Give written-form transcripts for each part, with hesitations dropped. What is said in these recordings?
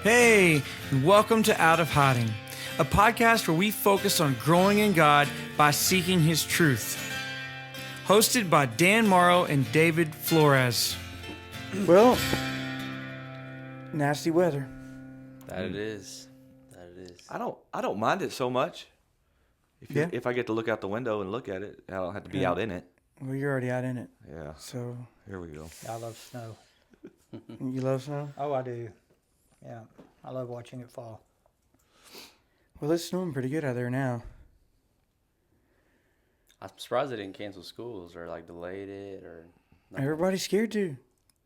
Hey, and welcome to Out of Hiding, a podcast where we focus on growing in God by seeking His truth. Hosted by Dan Morrow and David Flores. Well, nasty weather. That it is. That it is. I don't mind it so much. If I get to look out the window and look at it, I don't have to be out in it. Well, you're already out in it. Yeah. So Here we go. I love snow. You love snow? Oh, I do. Yeah, I love watching it fall. Well, it's snowing pretty good out there now. I'm surprised they didn't cancel schools or like delayed it or. Nothing. Everybody's scared to.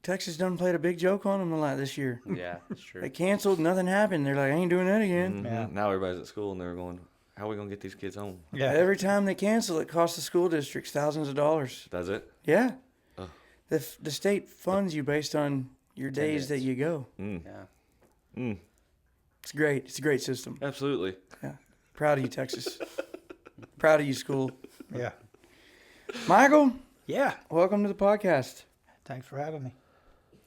Texas done played a big joke on them a lot this year. Yeah, that's true. They canceled, nothing happened. They're like, I ain't doing that again. Mm-hmm. Yeah. Now everybody's at school and they're going, how are we going to get these kids home? Yeah. Every time they cancel, it costs the school districts thousands of dollars. Does it? Yeah. Oh. The state funds you based on your days that you go. Mm. Yeah. Mm. It's great. It's a great system. Absolutely. Yeah. Proud of you, Texas. Proud of you, school. Yeah. Michael, Yeah. welcome to the podcast. Thanks for having me.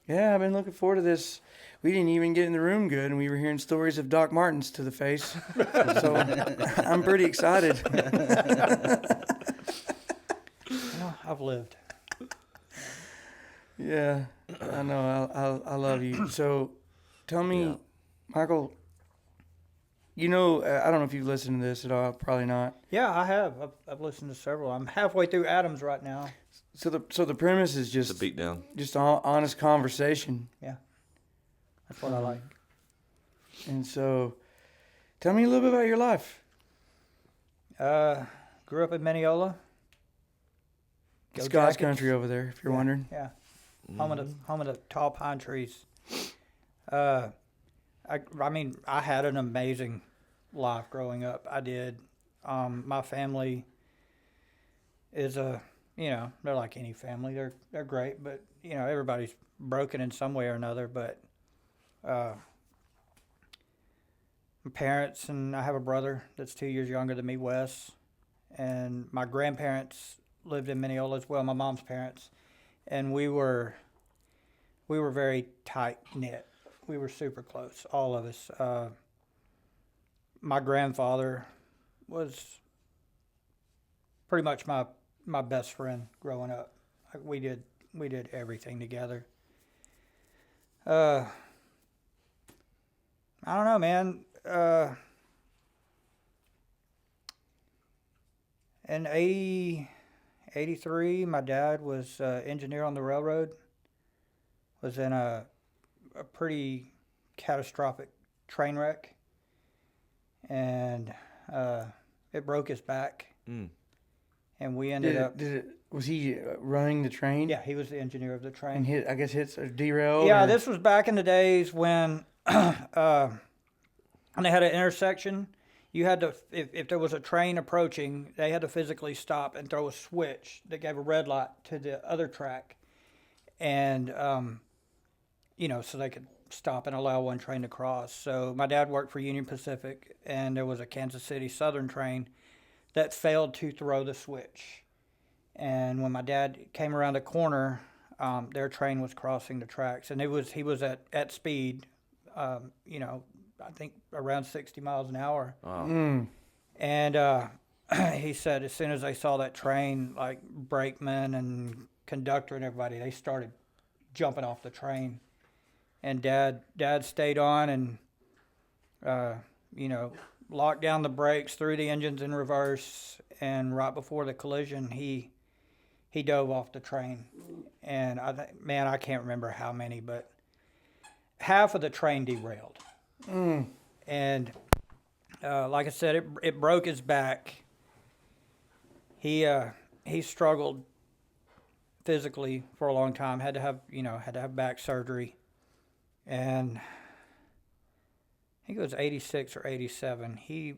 Yeah, I've been looking forward to this. We didn't even get in the room good, and we were hearing stories of Doc Martens to the face. So I'm pretty excited. Well, I've lived. Yeah, I know. I love you. So tell me, Michael, you know, I don't know if you've listened to this at all. Probably not. Yeah, I have. I've listened to several. I'm halfway through Adams right now. So the premise is It's a just beatdown. honest conversation. Yeah. That's what I like. And so, tell me a little bit about your life. Grew up in Mineola. Go Scott's Jackets. country over there, if you're wondering. Yeah. Home of the tall pine trees. I mean, I had an amazing life growing up. I did. My family is they're like any family. They're great, but everybody's broken in some way or another. But my parents, and I have a brother that's 2 years younger than me, Wes, and my grandparents lived in Mineola as well. My mom's parents, and we were very tight knit. We were super close, all of us. My grandfather was pretty much my best friend growing up. We did everything together. I don't know, man. In 83, my dad was engineer on the railroad. Was in a pretty catastrophic train wreck, and it broke his back. Mm. And we ended up. Was he running the train? Yeah, he was the engineer of the train. And hits or derailed? Yeah, or? this was back in the days when when they had an intersection. You had to, if there was a train approaching, they had to physically stop and throw a switch that gave a red light to the other track, and so they could stop and allow one train to cross. So my dad worked for Union Pacific, and there was a Kansas City Southern train that failed to throw the switch. And when my dad came around a corner, their train was crossing the tracks, and he was at speed, I think around 60 miles an hour. Wow. Mm. And he said as soon as they saw that train, like brakeman and conductor and everybody, they started jumping off the train. And Dad stayed on and, locked down the brakes, threw the engines in reverse, and right before the collision, he dove off the train. And I can't remember how many, but half of the train derailed. Mm. And like I said, it broke his back. He struggled physically for a long time. Had to have back surgery. And I think it was 86 or 87. He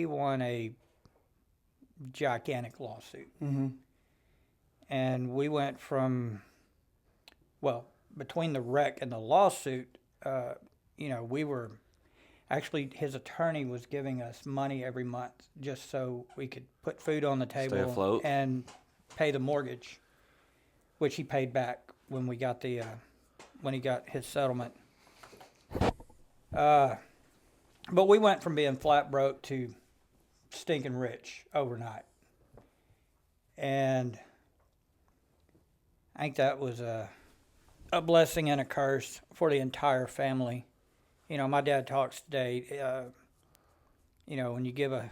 won a gigantic lawsuit. Mm-hmm. And we went from, between the wreck and the lawsuit, we were, actually his attorney was giving us money every month just so we could put food on the table. Stay afloat. And pay the mortgage, which he paid back when we got when he got his settlement. But we went from being flat broke to stinking rich overnight. And I think that was a blessing and a curse for the entire family. You know, my dad talks today, you know, when you give a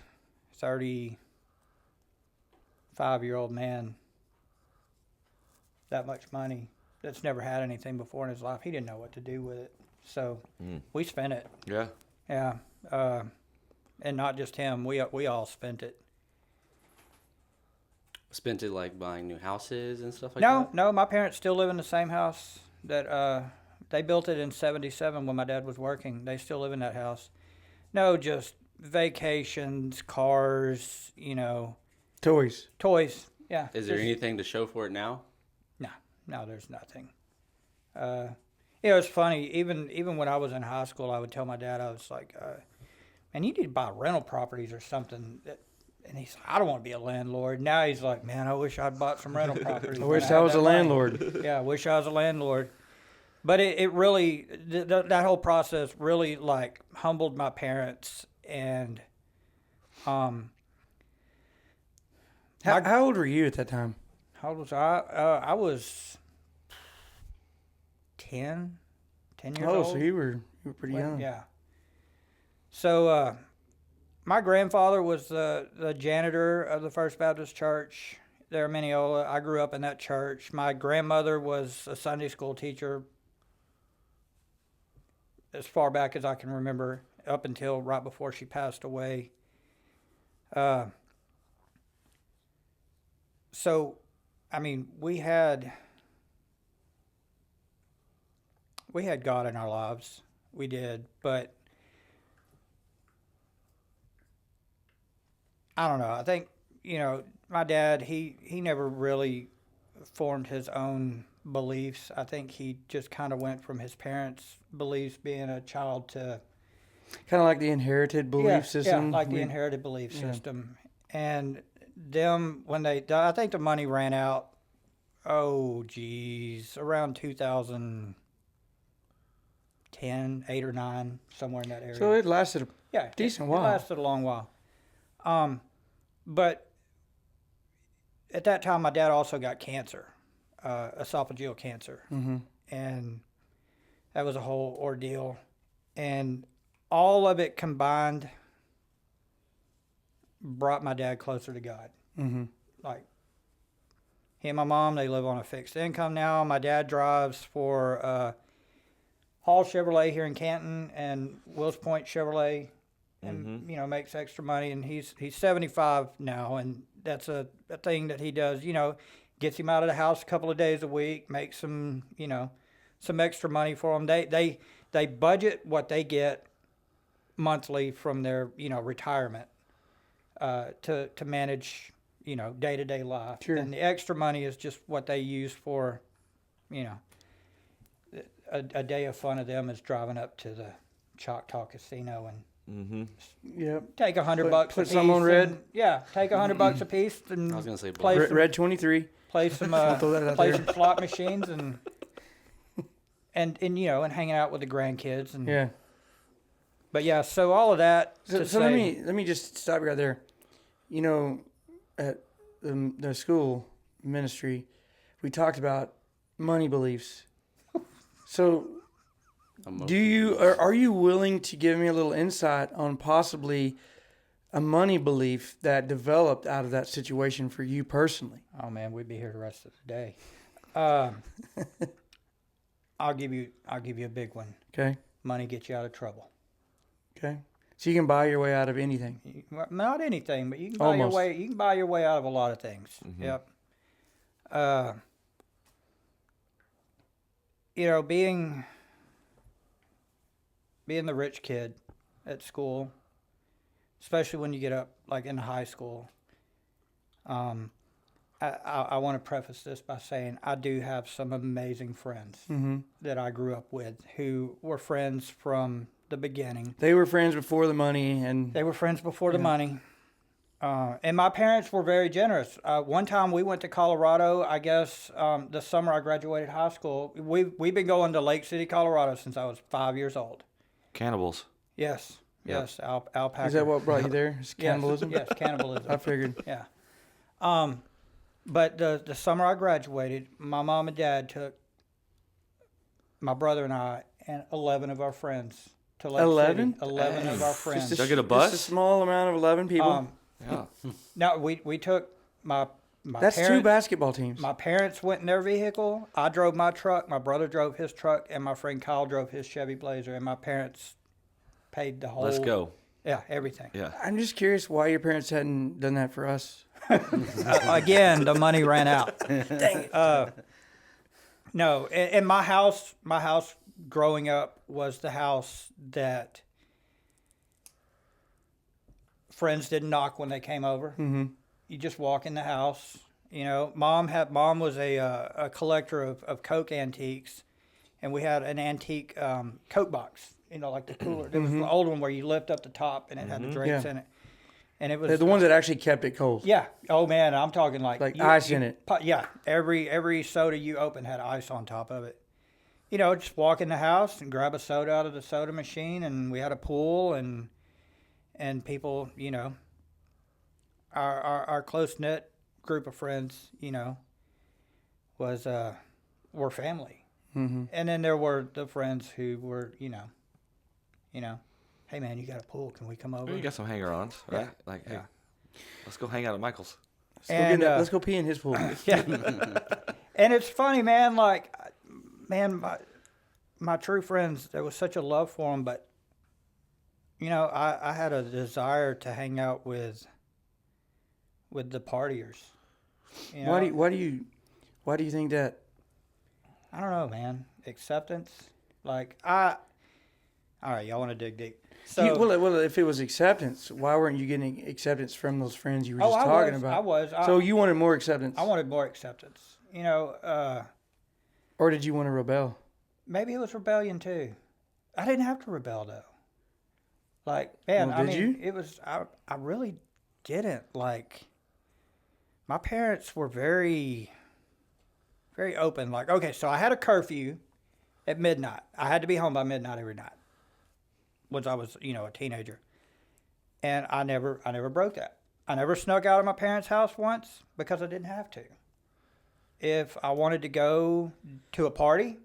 35-year-old man that much money that's never had anything before in his life, he didn't know what to do with it. So we spent it. Yeah. Yeah. And not just him, we all spent it. Spent it like buying new houses and stuff like that? No, my parents still live in the same house that they built it in 77 when my dad was working. They still live in that house. No, just vacations, cars, you know. Toys. Yeah. Is there anything to show for it now? No, there's nothing. You know, it's funny. Even when I was in high school, I would tell my dad, I was like, man, you need to buy rental properties or something. And he's like, I don't want to be a landlord. Now he's like, man, I wish I'd bought some rental properties. I wish I was a landlord. Yeah, I wish I was a landlord. But it really, that whole process really, like, humbled my parents. And How old were you at that time? how old was I? I was 10 years old. Oh, so you were pretty young. Yeah. So my grandfather was the janitor of the First Baptist Church there in Mineola. I grew up in that church. My grandmother was a Sunday school teacher as far back as I can remember, up until right before she passed away. So, I mean, we had God in our lives. We did, but I don't know. I think, you know, my dad, he never really formed his own beliefs. I think he just kind of went from his parents' beliefs being a child to Kind of like the inherited belief system. Yeah, like the inherited belief system. And them, when I think the money ran out, around 2010, 8 or 9, somewhere in that area. So it lasted a decent while. It lasted a long while. But at that time, my dad also got cancer, esophageal cancer. Mm-hmm. And that was a whole ordeal. And all of it combined brought my dad closer to God. Mm-hmm. Like, he and my mom, they live on a fixed income now. My dad drives for Hall Chevrolet here in Canton and Wills Point Chevrolet, and you know, makes extra money. And he's 75 now, and that's a thing that he does. You know, gets him out of the house a couple of days a week, makes some, you know, some extra money for him. They budget what they get monthly from their, you know, retirement to manage, you know, day-to-day life. Sure. And the extra money is just what they use for, you know, a day of fun of them is driving up to the Choctaw Casino and take $100 put a piece. some on red. Take $100 a piece and I was gonna say play some, Red 23. play some some slot machines and you know, and hanging out with the grandkids and Yeah. But yeah, so all of that. So let me just stop you right there. You know, at the school ministry, we talked about money beliefs. So, are you willing to give me a little insight on possibly a money belief that developed out of that situation for you personally? Oh man, we'd be here the rest of the day. I'll give you a big one. Okay. Money gets you out of trouble. Okay. So you can buy your way out of anything. Not anything, but you can buy your way. You can buy your way out of a lot of things. Yep. You know, being the rich kid at school, especially when you get up like in high school. I want to preface this by saying I do have some amazing friends that I grew up with who were friends from the beginning. They were friends before the money, and They were friends before the money. And my parents were very generous. One time we went to Colorado, I guess the summer I graduated high school. We've been going to Lake City, Colorado since I was 5 years old. Cannibals. Yes. Yep. Yes. Alpaca. Is that what brought you there? Is cannibalism? Yes, cannibalism. I figured. Yeah. But the summer I graduated, my mom and dad took my brother and I and 11 of our friends to Lake 11? City. 11 of our friends. Did I get a bus? Just a small amount of 11 people. Yeah. No, we took my That's parents. 2 basketball teams. My parents went in their vehicle. I drove my truck. My brother drove his truck, and my friend Kyle drove his Chevy Blazer. And my parents paid the whole. Let's go. Yeah, everything. Yeah. I'm just curious why your parents hadn't done that for us. Again, the money ran out. Dang it. No, and my house growing up was the house that friends didn't knock when they came over. Mm-hmm. You just walk in the house. You know, mom was a collector of Coke antiques, and we had an antique Coke box. You know, like the cooler. There was the old one where you lift up the top and it had the drinks in it. And it was They're the ones that actually kept it cold. Yeah. Oh man, I'm talking like ice in it. Yeah. Every soda you open had ice on top of it. You know, just walk in the house and grab a soda out of the soda machine, and we had a pool and people, you know, our close knit group of friends, you know, were family. Mm-hmm. And then there were the friends who were, you know, hey man, you got a pool? Can we come over? You got some hanger-ons, right? Yeah. Like, hey, let's go hang out at Michael's. Let's go pee in his pool. Yeah. And it's funny, man. Like, man, my true friends, there was such a love for them, but you know, I had a desire to hang out with the partiers. You know? Why do you think that? I don't know, man. Acceptance, like all right, y'all want to dig deep. So, well, if it was acceptance, why weren't you getting acceptance from those friends you were just talking about? I was. So you wanted more acceptance. I wanted more acceptance. You know. Or did you want to rebel? Maybe it was rebellion too. I didn't have to rebel though. Like, man, well, did you? It was. I really didn't. Like, my parents were very, very open. Like, okay, so I had a curfew at midnight. I had to be home by midnight every night. Once I was, you know, a teenager. And I never broke that. I never snuck out of my parents' house once because I didn't have to. If I wanted to go to a party,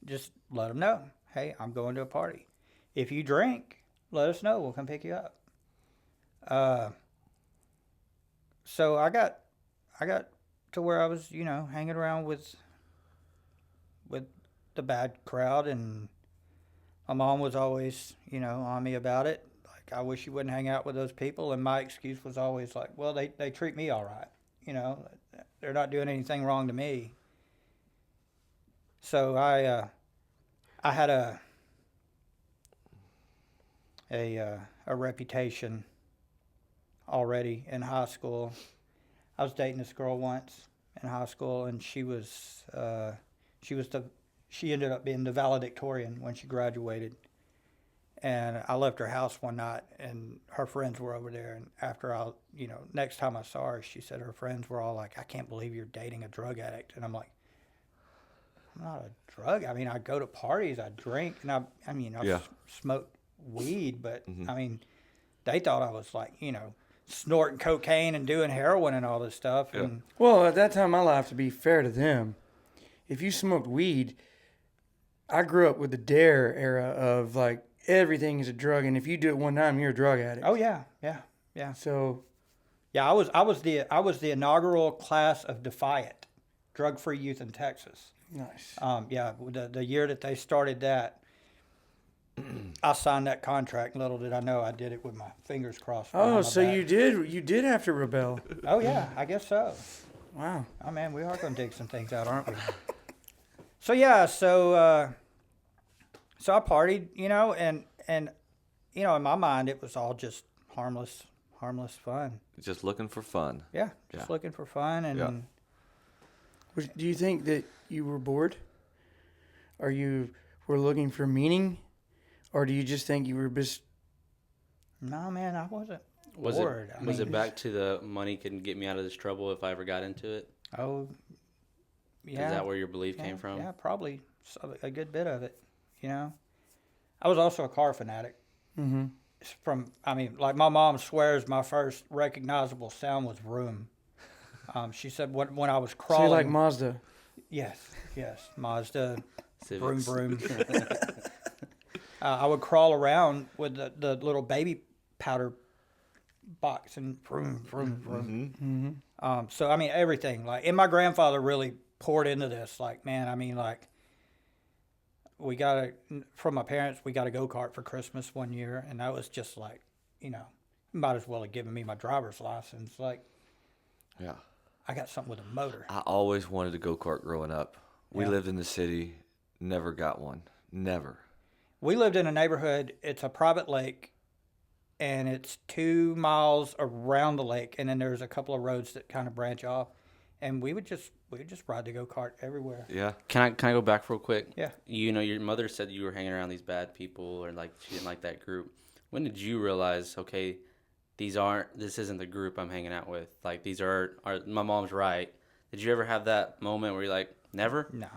just let them know. Hey, I'm going to a party. If you drink, let us know. We'll come pick you up. So I got to where I was, you know, hanging around with the bad crowd, and my mom was always, you know, on me about it. Like, I wish you wouldn't hang out with those people. And my excuse was always like, well, they treat me all right. You know, they're not doing anything wrong to me. So I had a reputation already in high school. I was dating this girl once in high school, and she ended up being the valedictorian when she graduated. And I left her house one night, and her friends were over there. And after next time I saw her, she said her friends were all like, I can't believe you're dating a drug addict. And I'm like, I'm not a drug. I mean, I go to parties, I drink, and I smoke weed, but I mean, they thought I was like, you know, snorting cocaine and doing heroin and all this stuff. Yeah. And Well, at that time in my life, to be fair to them, if you smoked weed, I grew up with the DARE era of like everything is a drug, and if you do it one time, you're a drug addict. oh yeah. So Yeah, I was the inaugural class of Defiant, drug-free youth in Texas. nice. The year that they started that, I signed that contract. Little did I know I did it with my fingers crossed. Oh, behind my so back. you did have to rebel. Oh yeah, I guess so. Wow. Oh man, we are going to dig some things out, aren't we? So yeah, so I partied, you know, and you know, in my mind it was all just harmless fun. Just looking for fun. Yeah, just looking for fun. And Yeah. Do you think that you were bored? Or you were looking for meaning? Or do you just think you were just... No, man, I wasn't Was bored. Was it back to the money couldn't get me out of this trouble if I ever got into it? Oh, yeah. Is that where your belief came from? Yeah, probably a good bit of it, you know. I was also a car fanatic. Mm-hmm. Like my mom swears my first recognizable sound was vroom. She said when I was So crawling. you like Mazda? Yes, Mazda, vroom Civics. vroom. I would crawl around with the little baby powder box and vroom vroom vroom. Mm-hmm. So I mean everything. Like, and my grandfather really poured into this. Like, man, I mean, like, from my parents, we got a go-kart for Christmas one year, and that was just like, might as well have given me my driver's license. Like, Yeah. I got something with a motor. I always wanted a go-kart growing up. We Yeah. lived in the city, never got one. Never. We lived in a neighborhood. It's a private lake, and it's 2 miles around the lake, and then there's a couple of roads that kind of branch off, and we would just ride the go-kart everywhere. Yeah. Can I go back real quick? Yeah. Your mother said you were hanging around these bad people, or like she didn't like that group. When did you realize, okay, this isn't the group I'm hanging out with? Like, these are my mom's right. Did you ever have that moment where you're like, never? No,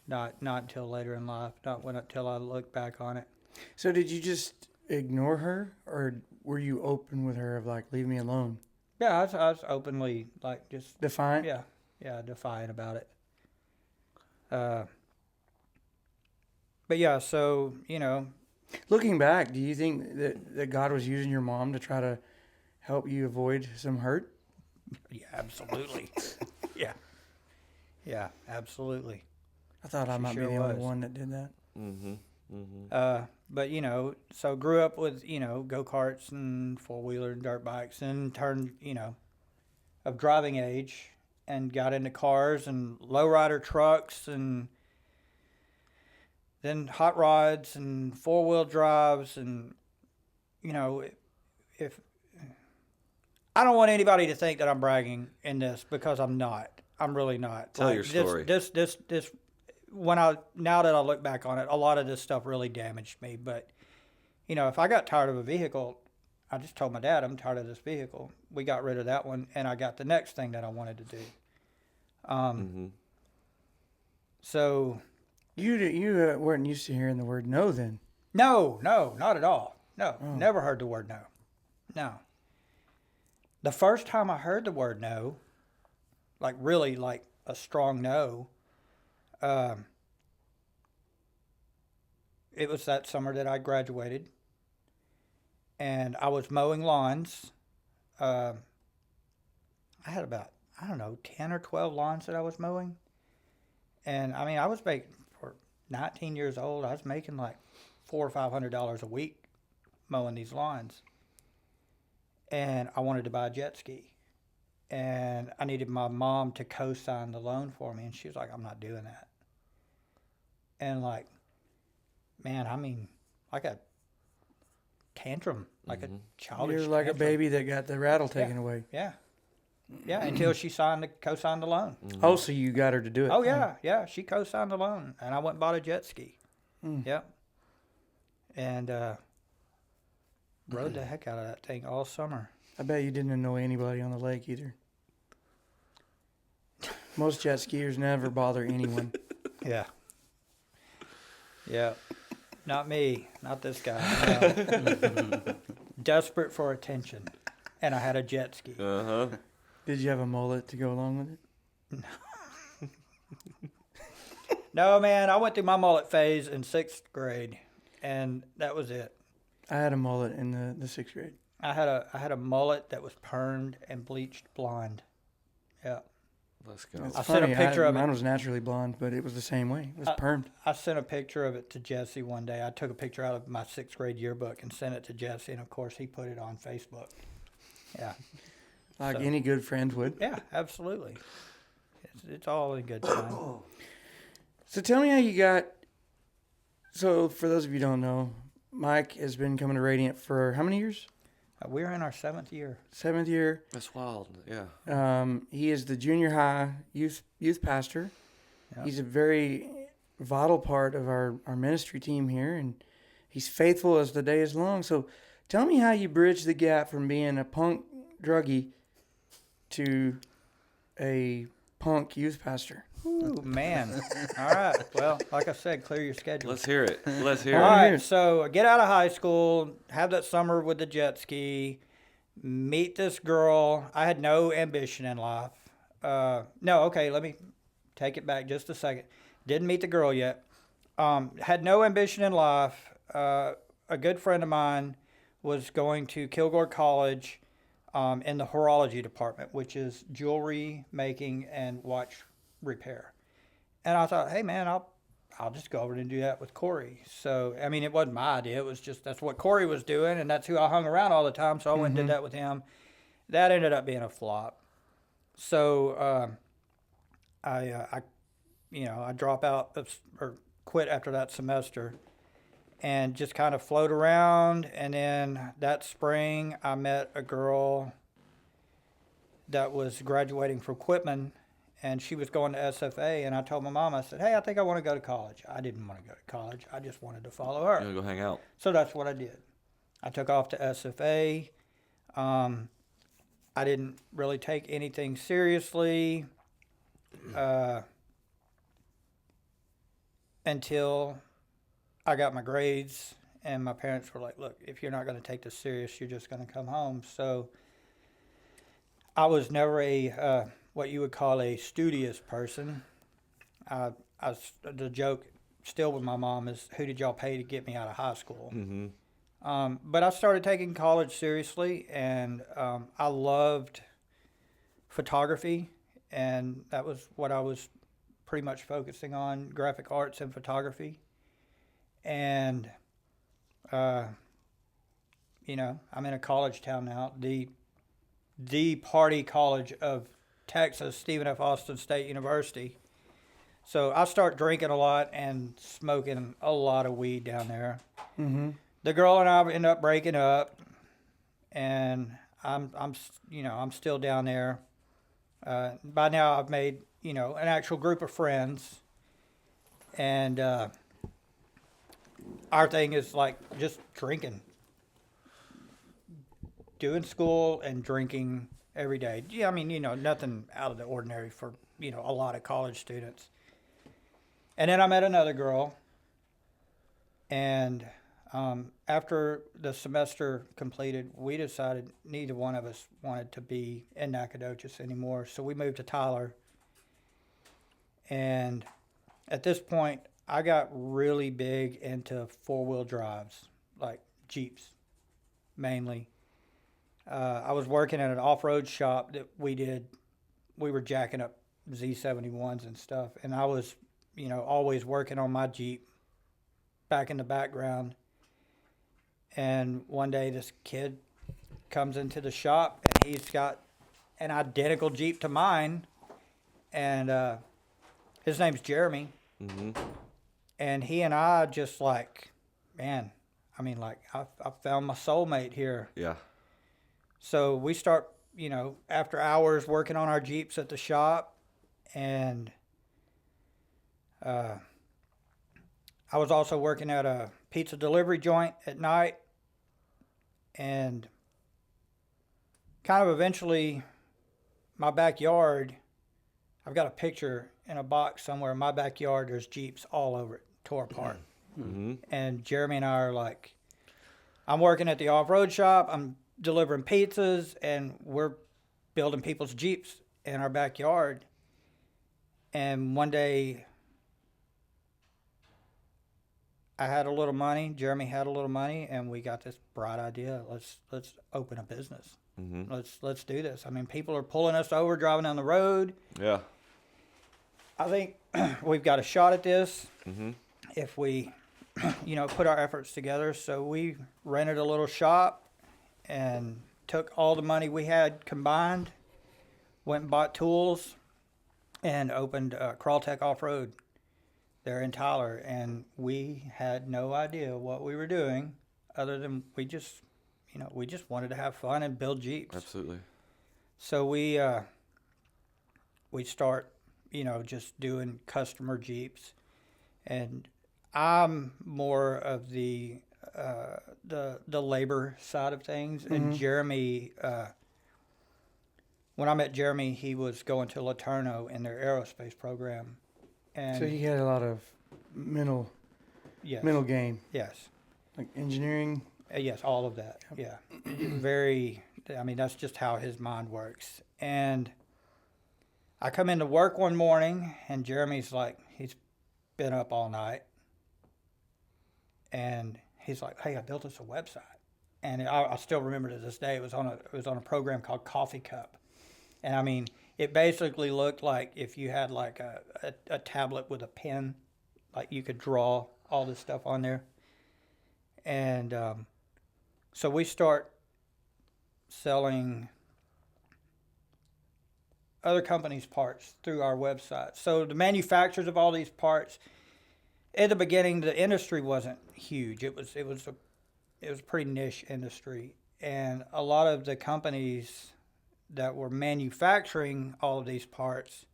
not until later in life. Not until I look back on it. So did you just ignore her, or were you open with her of like, leave me alone? Yeah, I was openly like just Defiant? yeah, defiant about it. But yeah, so Looking back, do you think that God was using your mom to try to help you avoid some hurt? yeah, absolutely, yeah, absolutely. I thought I She might sure be the only was. one that did that. Mm-hmm. Mm-hmm. But so grew up with go-karts and four-wheeler and dirt bikes, and turned of driving age, and got into cars and lowrider trucks, and then hot rods and four-wheel drives, and if I don't want anybody to think that I'm bragging in this, because I'm not. I'm really not. Tell your story. This now that I look back on it, a lot of this stuff really damaged me. But if I got tired of a vehicle, I just told my dad I'm tired of this vehicle. We got rid of that one, and I got the next thing that I wanted to do. Mm-hmm. So You weren't used to hearing the word no then. no, not at all. No, never heard the word no. No. The first time I heard the word no, like really like a strong no, it was that summer that I graduated, and I was mowing lawns. I had about, 10 or 12 lawns that I was mowing. And I mean, I was making, for 19 years old, I was making like $400 or $500 a week mowing these lawns. And I wanted to buy a jet ski. And I needed my mom to co-sign the loan for me. And she was like, I'm not doing that. And like, man, I mean, like a tantrum, like a childish You're like a tantrum. baby that got the rattle taken away. Yeah. Yeah, until she co-signed the loan. Oh, so you got her to do it. Oh, yeah, she co-signed the loan. And I went and bought a jet ski. Yep. And rode the heck out of that thing all summer. I bet you didn't annoy anybody on the lake either. Most jet skiers never bother anyone. Yeah. Yeah. Not me. Not this guy. No. Desperate for attention. And I had a jet ski. Uh-huh. Did you have a mullet to go along with it? No, man, I went through my mullet phase in 6th grade, and that was it. I had a mullet in the 6th grade. I had a mullet that was permed and bleached blonde. Yeah. Let's go. It's I sent a funny, picture of it. Mine was naturally blonde, but it was the same way. It was permed. I sent a picture of it to Jesse one day. I took a picture out of my 6th grade yearbook and sent it to Jesse, and of course he put it on Facebook. Yeah. Like So- any good friend would. Yeah, absolutely. It's all in good time. So tell me how you got. So for those of you who don't know, Mike has been coming to Radiant for how many years? We're in our 7th year. 7th year. That's wild. Yeah. He is the junior high youth pastor. Yep. He's a very vital part of our ministry team here, and he's faithful as the day is long. So tell me how you bridge the gap from being a punk druggie to a punk youth pastor. Ooh, man. All right. Well, like I said, clear your schedule. Let's hear it. Let's hear All it. right. So get out of high school, have that summer with the jet ski, meet this girl. I had no ambition in life. No, okay, let me take it back just a second. Didn't meet the girl yet. Had no ambition in life. A good friend of mine was going to Kilgore College in the horology department, which is jewelry making and watch repair. And I thought, hey man, I'll just go over and do that with Corey. So I mean, it wasn't my idea. It was just that's what Corey was doing, and that's who I hung around all the time. So I went and did that with him. That ended up being a flop. So I drop out or quit after that semester, and just kind of float around. And then that spring, I met a girl that was graduating from Quitman, and she was going to SFA. And I told my mom, I said, hey, I think I want to go to college. I didn't want to go to college. I just wanted to follow her. You want to go hang out? So that's what I did. I took off to SFA. I didn't really take anything seriously until I got my grades, and my parents were like, look, if you're not going to take this serious, you're just going to come home. So I was never a what you would call a studious person. The joke still with my mom is, who did y'all pay to get me out of high school? Mm-hmm. But I started taking college seriously, and I loved photography, and that was what I was pretty much focusing on, graphic arts and photography. And, I'm in a college town now, the party college of Texas, Stephen F. Austin State University. So I start drinking a lot and smoking a lot of weed down there. Mm-hmm. The girl and I end up breaking up, and I'm still down there. By now I've made, an actual group of friends, and our thing is like just drinking, doing school and drinking every day. Yeah, I mean, nothing out of the ordinary for, a lot of college students. And then I met another girl, and after the semester completed, we decided neither one of us wanted to be in Nacogdoches anymore, so we moved to Tyler. And at this point, I got really big into four-wheel drives, like Jeeps, mainly. I was working at an off-road shop that we were jacking up Z71s and stuff, and I was, always working on my Jeep back in the background. And one day this kid comes into the shop, and he's got an identical Jeep to mine, and his name's Jeremy. Mm-hmm. And he and I just I found my soulmate here. Yeah. So we start, after hours working on our Jeeps at the shop, and I was also working at a pizza delivery joint at night, and kind of eventually my backyard, I've got a picture in a box somewhere in my backyard, there's Jeeps all over it, tore apart. Mm-hmm. And Jeremy and I are like, I'm working at the off-road shop, I'm delivering pizzas, and we're building people's Jeeps in our backyard. And one day I had a little money, Jeremy had a little money, and we got this bright idea. Let's open a business. Mm-hmm. Let's do this. I mean, people are pulling us over, driving down the road. Yeah. I think we've got a shot at this Mm-hmm. if we, put our efforts together. So we rented a little shop and took all the money we had combined, went and bought tools, and opened Crawltech Off-Road there in Tyler. And we had no idea what we were doing other than we just wanted to have fun and build Jeeps. Absolutely. So we start, just doing customer Jeeps, and I'm more of the labor side of things, and Jeremy, when I met Jeremy, he was going to Laterno in their aerospace program. And So he had a lot of mental yes, game, yes, like engineering. yes, all of that. Yeah, very. I mean, that's just how his mind works. And I come into work one morning, and Jeremy's like, he's been up all night, and he's like, "Hey, I built us a website." And I still remember to this day. It was on a program called Coffee Cup, and I mean, it basically looked like if you had like a tablet with a pen, like you could draw all this stuff on there. And so we start selling other companies' parts through our website. So the manufacturers of all these parts, at the beginning, the industry wasn't huge. It was a pretty niche industry, and a lot of the companies that were manufacturing all of these parts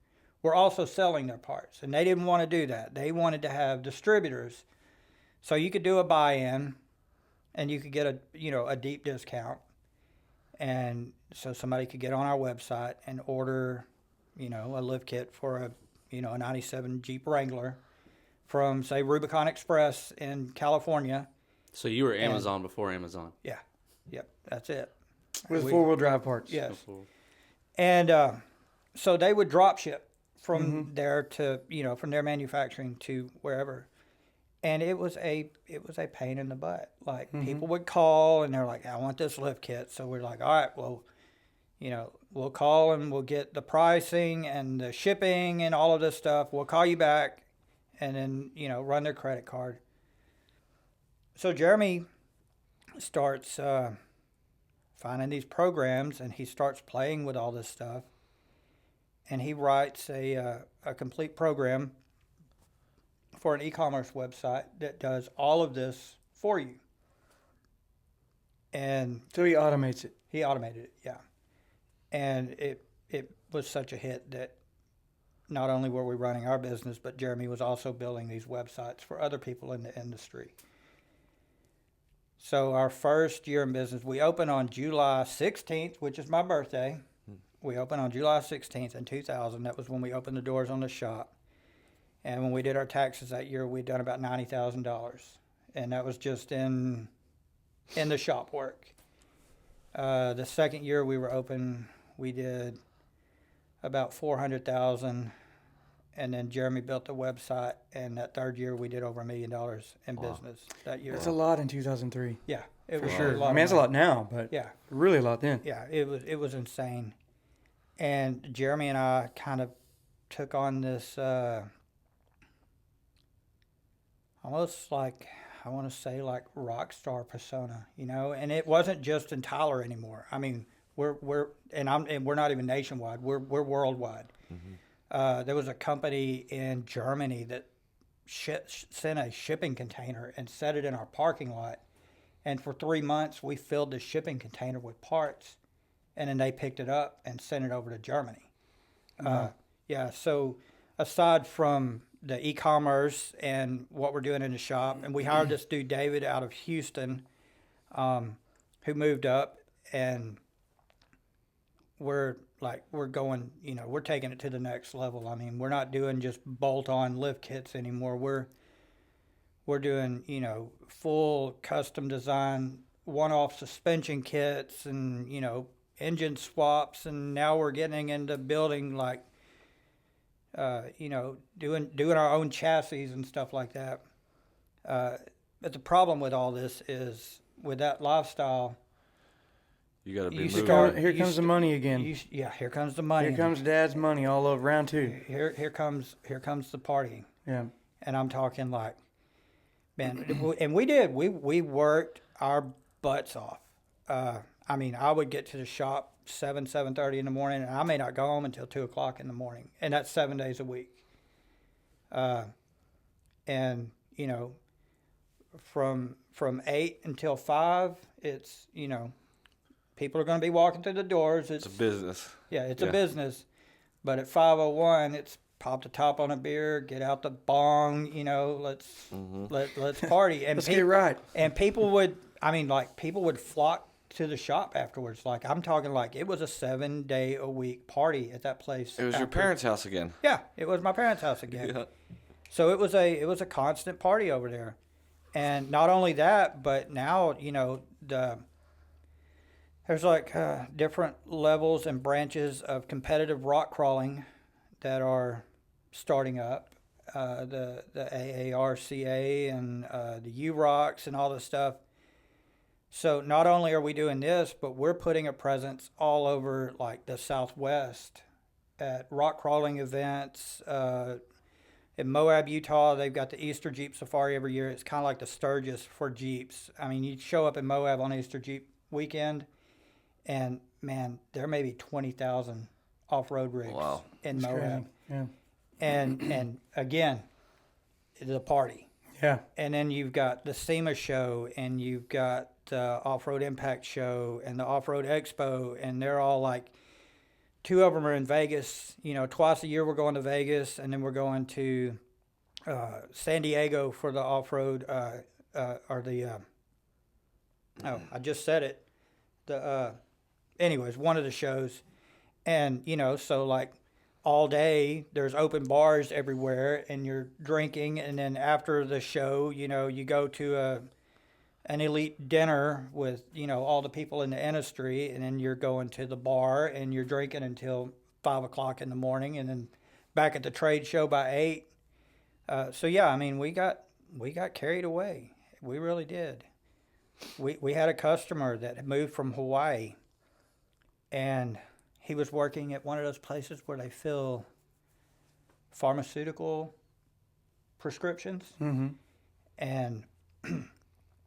were also selling their parts, and they didn't want to do that. They wanted to have distributors, so you could do a buy-in, and you could get a deep discount, and so somebody could get on our website and order, a lift kit for a 97 Jeep Wrangler from, say, Rubicon Express in California. So you were Amazon before Amazon. Yeah, yep, that's it. With four-wheel drive parts. Yes. Before. And so they would drop ship from there to, from their manufacturing to wherever. And it was a pain in the butt. Like people would call and they're like, "I want this lift kit." So we're like, "All right, well, we'll call and we'll get the pricing and the shipping and all of this stuff. We'll call you back," and then, run their credit card. So Jeremy starts finding these programs, and he starts playing with all this stuff, and he writes a complete program for an e-commerce website that does all of this for you. And So he automates it. he automated it, yeah. And it was such a hit that not only were we running our business, but Jeremy was also building these websites for other people in the industry. So our first year in business, we opened on July 16th, which is my birthday. We opened on July 16th in 2000. That was when we opened the doors on the shop. And when we did our taxes that year, we'd done about $90,000. And that was just in the shop work. The second year we were open, we did about $400,000. And then Jeremy built the website, and that third year we did over $1 million in business that year. That's a lot in 2003. Yeah, it For was sure. A lot I mean, it's a of lot now, but yeah, really a lot then. yeah, it was insane. And Jeremy and I kind of took on this almost like, I want to say, like rock star persona, and it wasn't just in Tyler anymore. I mean, we're not even nationwide. We're worldwide. There was a company in Germany that sent a shipping container and set it in our parking lot. And for 3 months, we filled the shipping container with parts. And then they picked it up and sent it over to Germany. Yeah, so aside from the e-commerce and what we're doing in the shop, and we hired this dude, David, out of Houston, who moved up, and we're going, we're taking it to the next level. I mean, we're not doing just bolt-on lift kits anymore. We're doing, full custom design, one-off suspension kits, and, engine swaps. And now we're getting into building doing our own chassis and stuff like that. But the problem with all this is, with that lifestyle, You got to be You moving. start- Here comes the money again. here comes the money. Here comes Dad's money all over round two. Here comes the partying. Yeah. And I'm talking like, man, and we worked our butts off. I mean, I would get to the shop 7:30 in the morning, and I may not go home until 2:00 in the morning, and that's 7 days a week. And from 8 until 5, it's people are going to be walking through the doors. It's a business. Yeah, it's a business. But at 5:01, it's pop the top on a beer, get out the bong, let's party. And Let's get right. And people would flock to the shop afterwards. Like, I'm talking like it was a 7-day-a-week party at that place. It was your parents' house again. Yeah, it was my parents' house again. Yeah. So it was a constant party over there. And not only that, but now, there's like different levels and branches of competitive rock crawling that are starting up. The AARCA and the U-Rocks and all this stuff. So not only are we doing this, but we're putting a presence all over like the Southwest at rock crawling events. In Moab, Utah, they've got the Easter Jeep Safari every year. It's kind of like the Sturgis for Jeeps. I mean, you show up in Moab on Easter Jeep weekend, and man, there may be 20,000 off-road rigs in That's Moab. crazy. Yeah. And again, it's a party. Yeah. And then you've got the SEMA show, and you've got the Off-Road Impact show, and the Off-Road Expo, and they're all like, 2 of them are in Vegas. Twice a year we're going to Vegas, and then we're going to San Diego for the off-road, I just said it. Anyways, one of the shows. And, so like all day there's open bars everywhere, and you're drinking, and then after the show, you go to an elite dinner with, all the people in the industry, and then you're going to the bar and you're drinking until 5 o'clock in the morning, and then back at the trade show by 8. So yeah, I mean, we got carried away. We really did. We had a customer that had moved from Hawaii, and he was working at one of those places where they fill pharmaceutical prescriptions. Mm-hmm. And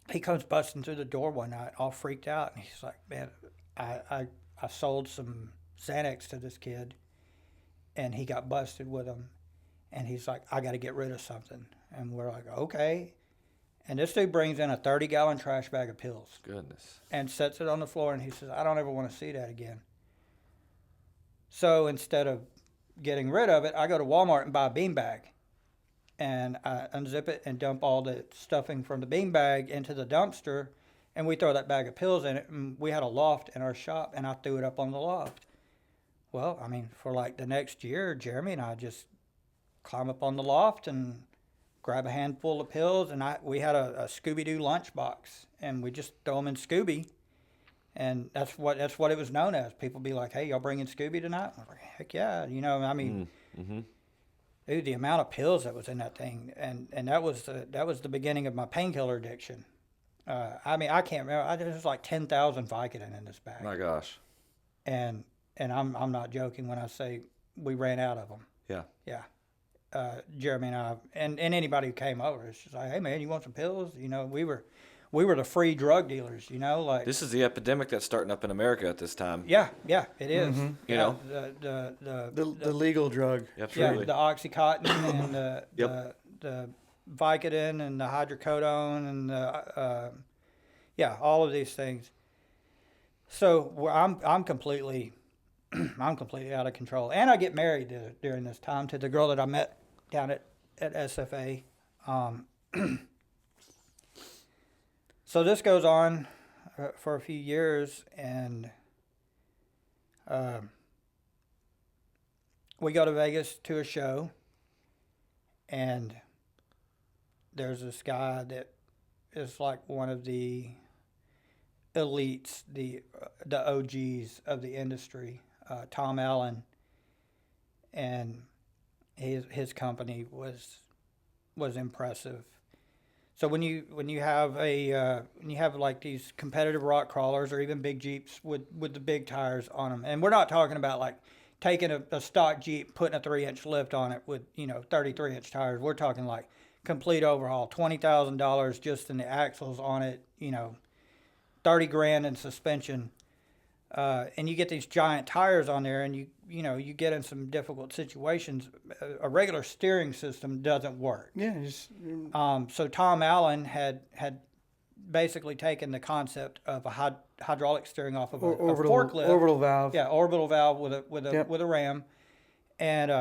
he comes busting through the door one night, all freaked out, and he's like, "Man, I sold some Xanax to this kid, and he got busted with them." And he's like, "I got to get rid of something." And we're like, "Okay." And this dude brings in a 30-gallon trash bag of pills Goodness. and sets it on the floor, and he says, "I don't ever want to see that again." So instead of getting rid of it, I go to Walmart and buy a beanbag. And I unzip it and dump all the stuffing from the beanbag into the dumpster, and we throw that bag of pills in it. And we had a loft in our shop, and I threw it up on the loft. Well, I mean, for like the next year, Jeremy and I just climb up on the loft and grab a handful of pills, and we had a Scooby-Doo lunchbox, and we just throw them in Scooby, and that's what it was known as. People be like, "Hey, y'all bringing Scooby tonight?" I was like, "Heck yeah!" I mean. Mm-hmm. Dude, the amount of pills that was in that thing, and that was the beginning of my painkiller addiction. I mean, I can't remember. There was like 10,000 Vicodin in this bag. My gosh. And I'm not joking when I say we ran out of them. Yeah. Yeah. Jeremy and I, and anybody who came over, it's just like, "Hey man, you want some pills?" We were the free drug dealers. Like This is the epidemic that's starting up in America at this time. Yeah, it is. Mm-hmm. You know? The legal drug. Absolutely. Yeah, the Oxycontin and Yep. the Vicodin and the hydrocodone and the all of these things. So I'm completely out of control, and I get married during this time to the girl that I met down at SFA. So this goes on for a few years, and we go to Vegas to a show, and there's this guy that is like one of the elites, the OGs of the industry, Tom Allen, and his company was impressive. So when you have like these competitive rock crawlers or even big Jeeps with the big tires on them, and we're not talking about like taking a stock Jeep, putting a 3-inch lift on it with 33-inch tires. We're talking like complete overhaul, $20,000 just in the axles on it, $30,000 in suspension, and you get these giant tires on there, and you get in some difficult situations. A regular steering system doesn't work. Yeah. So Tom Allen had basically taken the concept of a hydraulic steering off of a forklift, orbital valve. Yeah, orbital valve with a Yep. with a ram, and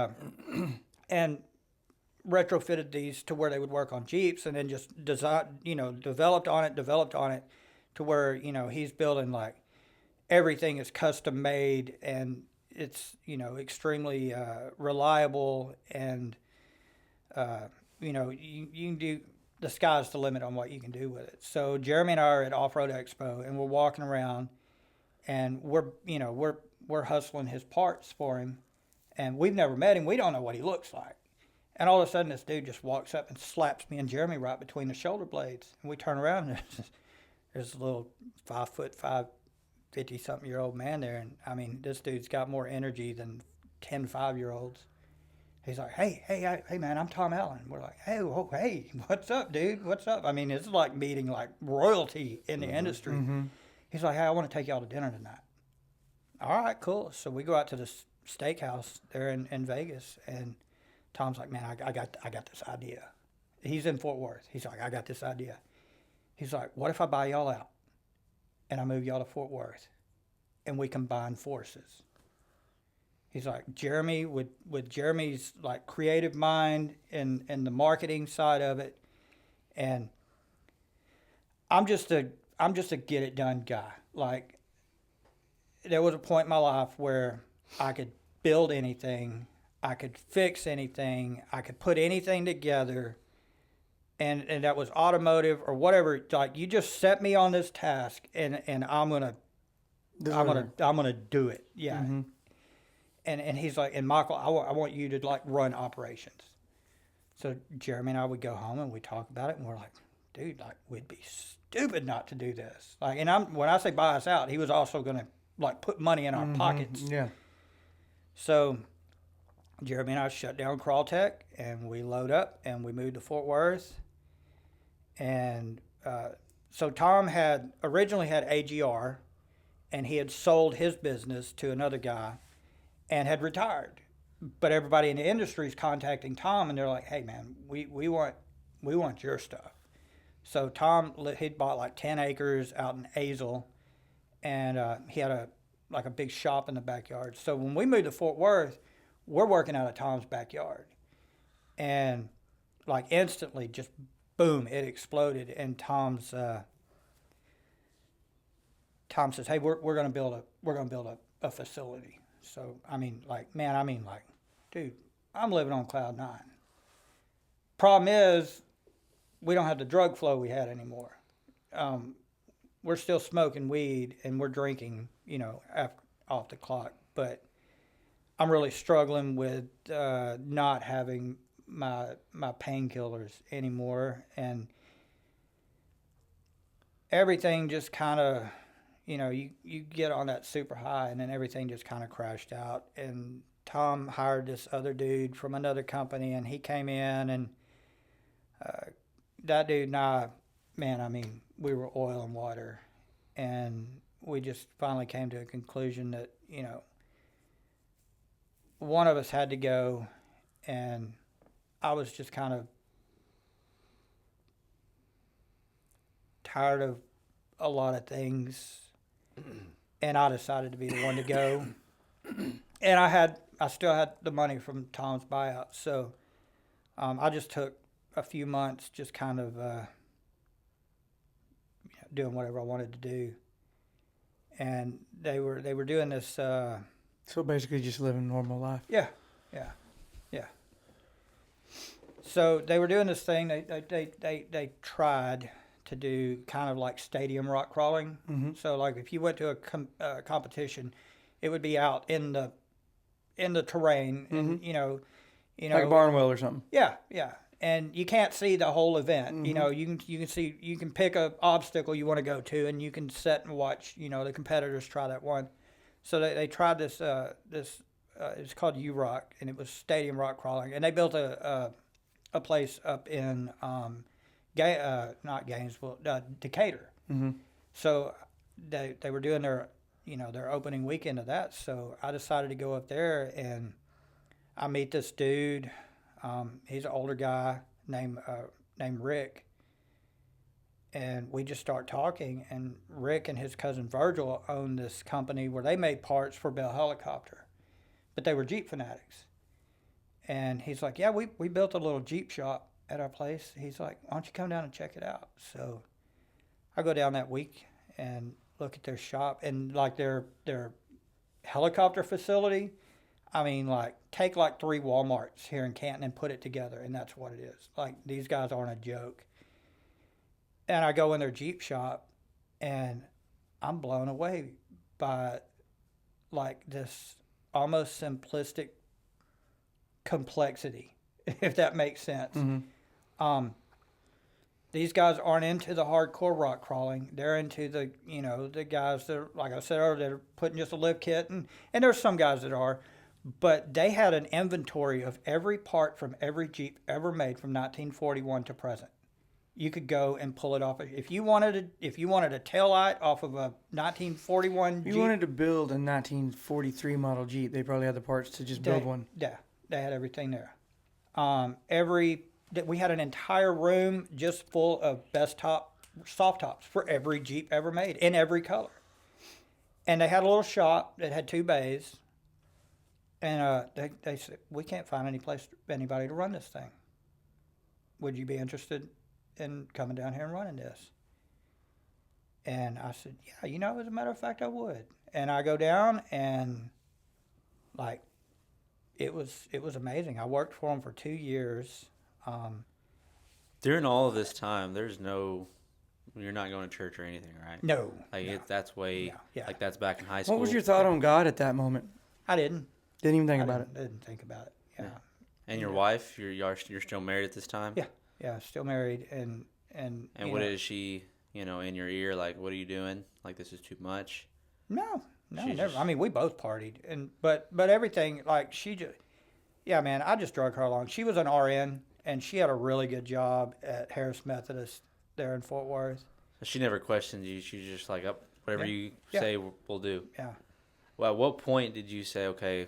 retrofitted these to where they would work on Jeeps, and then just developed on it to where, he's building like everything is custom made, and it's, extremely reliable, and, you can do, the sky's the limit on what you can do with it. So Jeremy and I are at Off-Road Expo, and we're walking around, and we're hustling his parts for him, and we've never met him. We don't know what he looks like. And all of a sudden, this dude just walks up and slaps me and Jeremy right between the shoulder blades. And we turn around, and there's a little 5'5", 50-something-year-old man there. And, I mean, this dude's got more energy than 10 5-year-olds. He's like, hey, man, I'm Tom Allen. We're like, hey, what's up, dude? What's up? I mean, it's like meeting, like, royalty in the industry. Mm-hmm. He's like, hey, I want to take y'all to dinner tonight. All right, cool. So we go out to this steakhouse there in Vegas, and Tom's like, man, I got this idea. He's in Fort Worth. He's like, I got this idea. He's like, what if I buy y'all out and I move y'all to Fort Worth and we combine forces? He's like, Jeremy, with Jeremy's like creative mind and the marketing side of it, and I'm just a get it done guy. Like, there was a point in my life where I could build anything, I could fix anything, I could put anything together, and that was automotive or whatever. Like, you just set me on this task, and I'm gonna do it. Yeah. Mm-hmm. And he's like, and Michael, I want you to like run operations. So Jeremy and I would go home and we talk about it, and we're like, dude, like, we'd be stupid not to do this. Like, and when I say buy us out, he was also gonna like put money in our pockets. Yeah. So Jeremy and I shut down Crawl Tech, and we load up and we moved to Fort Worth. And so Tom had originally had AGR, and he had sold his business to another guy and had retired. But everybody in the industry is contacting Tom, and they're like, hey man, we want your stuff. So Tom, he'd bought like 10 acres out in Azle, and he had a big shop in the backyard. So when we moved to Fort Worth, we're working out of Tom's backyard. And like instantly, just boom, it exploded. And Tom says, hey, we're gonna build a facility. So I mean, dude, I'm living on cloud 9. Problem is, we don't have the drug flow we had anymore. We're still smoking weed and we're drinking, off the clock. But I'm really struggling with not having my painkillers anymore, and everything just kind of, you get on that super high, and then everything just kind of crashed out. And Tom hired this other dude from another company, and he came in, and that dude and I, man, I mean, we were oil and water. And we just finally came to a conclusion that, one of us had to go, and I was just kind of tired of a lot of things, and I decided to be the one to go. And I still had the money from Tom's buyout, so I just took a few months just kind of doing whatever I wanted to do. And they were doing this. So basically, just living a normal life. Yeah. So they were doing this thing. They tried to do kind of like stadium rock crawling. Mm-hmm. So like if you went to a competition, it would be out in the terrain, and Mm-hmm. Like a barn well or something. Yeah. And you can't see the whole event. Mm-hmm. You can pick a obstacle you want to go to, and you can sit and watch, the competitors try that one. So they tried this it's called U-Rock, and it was stadium rock crawling. And they built a place up in not Gainesville, Decatur. Mm-hmm. So they were doing their opening weekend of that. So I decided to go up there, and I meet this dude. He's an older guy named Rick, and we just start talking. And Rick and his cousin Virgil owned this company where they made parts for Bell Helicopter, but they were Jeep fanatics. And he's like, yeah, we built a little Jeep shop at our place. He's like, why don't you come down and check it out? So I go down that week, and look at their shop and like their helicopter facility. I mean, like take like 3 Walmarts here in Canton and put it together, and that's what it is. Like these guys aren't a joke. And I go in their Jeep shop, and I'm blown away by like this almost simplistic complexity, if that makes sense. These guys aren't into the hardcore rock crawling. They're into the, the guys that are, like I said earlier, they're putting just a lift kit, and there's some guys that are, but they had an inventory of every part from every Jeep ever made from 1941 to present. You could go and pull it off. If you wanted a tail light off of a 1941 Jeep. You wanted to build a 1943 model Jeep, they probably had the parts to just build one. Yeah, they had everything there. We had an entire room just full of soft tops for every Jeep ever made in every color. And they had a little shop that had 2 bays. And they said, we can't find anybody to run this thing. Would you be interested in coming down here and running this? And I said, yeah, as a matter of fact, I would. And I go down, and like, it was amazing. I worked for them for 2 years. During all of this time, you're not going to church or anything, right? No. That's way, Yeah. like that's back in high school. What was your thought on God at that moment? I didn't. Didn't even think about it. Didn't think about it. Yeah. And your wife, you're still married at this time? Yeah, still married, and what is she, in your ear, like, what are you doing? Like, this is too much? No, She never. just- I mean, we both partied, but everything, like, she just, yeah, man, I just drug her along. She was an RN, and she had a really good job at Harris Methodist there in Fort Worth. She never questioned you. She's just like, whatever you say, we'll do. Yeah. Well, at what point did you say, okay,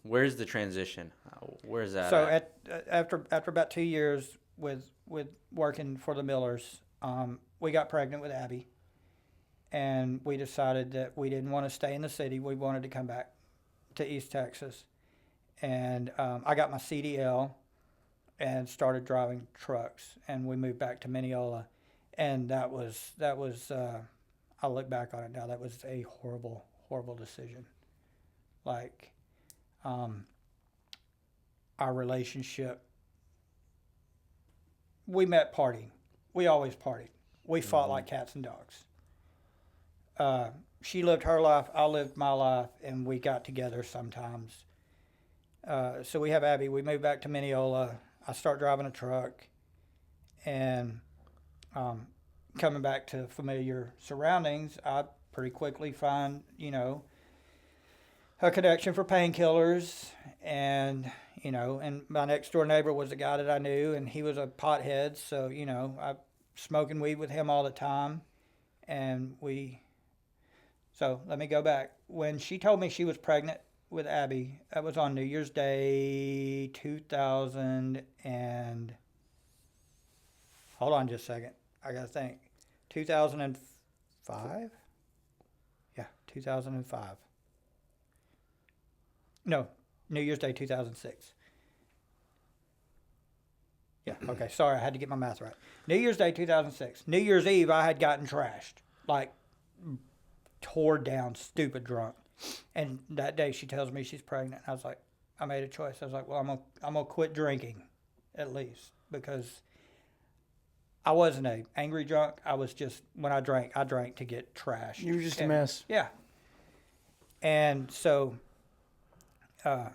where's the transition? Where's that? So after about 2 years with working for the Millers, we got pregnant with Abby, and we decided that we didn't want to stay in the city. We wanted to come back to East Texas, and I got my CDL and started driving trucks, and we moved back to Mineola, and that was I look back on it now, that was a horrible decision. Like, our relationship, we met partying. We always partied. We fought like cats and dogs. She lived her life, I lived my life, and we got together sometimes. So we have Abby. We moved back to Mineola. I start driving a truck, and coming back to familiar surroundings, I pretty quickly find, a connection for painkillers, and and my next door neighbor was a guy that I knew, and he was a pothead, so I smoking weed with him all the time, and so let me go back. When she told me she was pregnant with Abby, that was on New Year's Day 2000, and hold on just a second, I gotta think, 2005. Yeah, 2005. No, New Year's Day 2006. Yeah, okay, sorry, I had to get my math right. New Year's Day 2006. New Year's Eve, I had gotten trashed. Like, tore down, stupid drunk. And that day she tells me she's pregnant. I was like, I made a choice. I was like, well, I'm gonna quit drinking, at least, because I wasn't an angry drunk. I was just, when I drank to get trashed. You were just a mess. Yeah. And so, I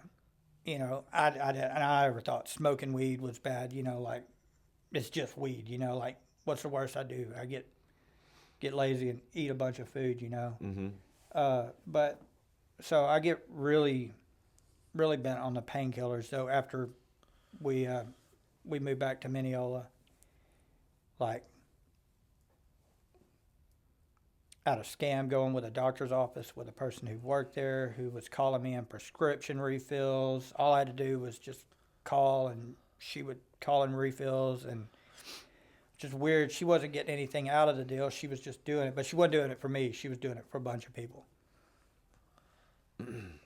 never thought smoking weed was bad. Like, it's just weed. Like, what's the worst I do? I get lazy and eat a bunch of food. Mm-hmm. But so I get really, really bent on the painkillers. So after we moved back to Mineola, like, had a scam going with a doctor's office with a person who worked there who was calling me in prescription refills. All I had to do was just call, and she would call in refills, and just weird. She wasn't getting anything out of the deal. She was just doing it, but she wasn't doing it for me. She was doing it for a bunch of people.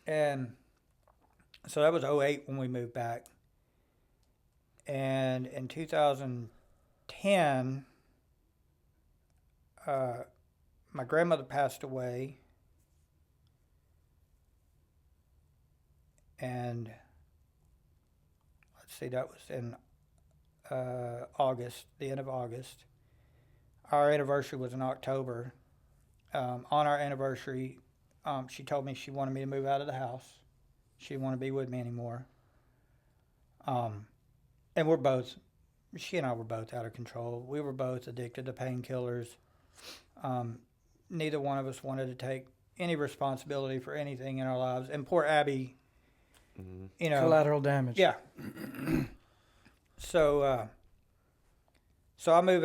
And so that was 2008 when we moved back. And in 2010, my grandmother passed away, and let's see, that was in August, the end of August. Our anniversary was in October. On our anniversary, she told me she wanted me to move out of the house. She didn't want to be with me anymore. And she and I were both out of control. We were both addicted to painkillers. Neither one of us wanted to take any responsibility for anything in our lives. And poor Abby, you know. Collateral damage. Yeah. So I move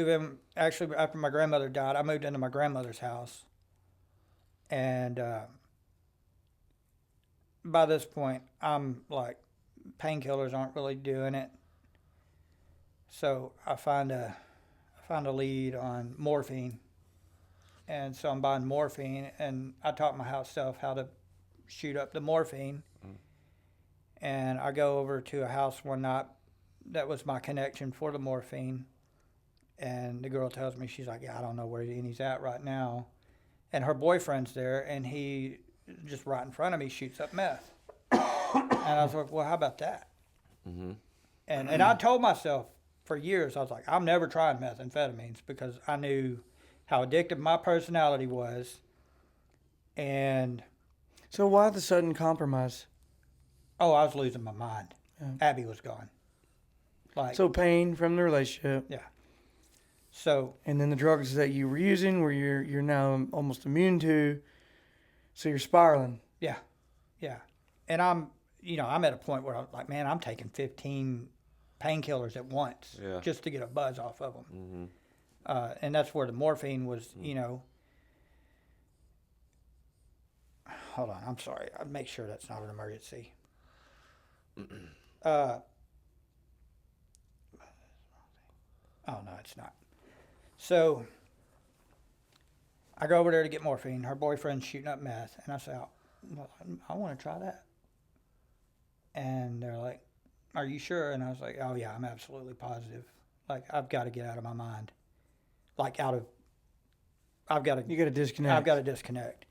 in, actually after my grandmother died, I moved into my grandmother's house. And by this point, I'm like, painkillers aren't really doing it. So I find a lead on morphine. And so I'm buying morphine, and I taught my house self how to shoot up the morphine. And I go over to a house one night. That was my connection for the morphine. And the girl tells me, she's like, yeah, I don't know where he's at right now. And her boyfriend's there, and he just right in front of me shoots up meth. And I was like, well, how about that? Mm-hmm. And I told myself for years, I was like, I'm never trying methamphetamines, because I knew how addictive my personality was. And So why the sudden compromise? I was losing my mind. Yeah. Abby was gone. Like, So pain from the relationship, yeah. So and then the drugs that you were using, where you're now almost immune to. So you're spiraling. yeah. And I'm at a point where I'm like, man, I'm taking 15 painkillers at once just to get a buzz off of them. Mm-hmm. And that's where the morphine was, Hold on, I'm sorry. I'll make sure that's not an emergency. Oh, no, it's not. So I go over there to get morphine. Her boyfriend's shooting up meth. And I say, well, I want to try that. And they're like, are you sure? And I was like, oh, yeah, I'm absolutely positive. Like, I've got to get out of my mind. Like, You got to disconnect. I've got to disconnect.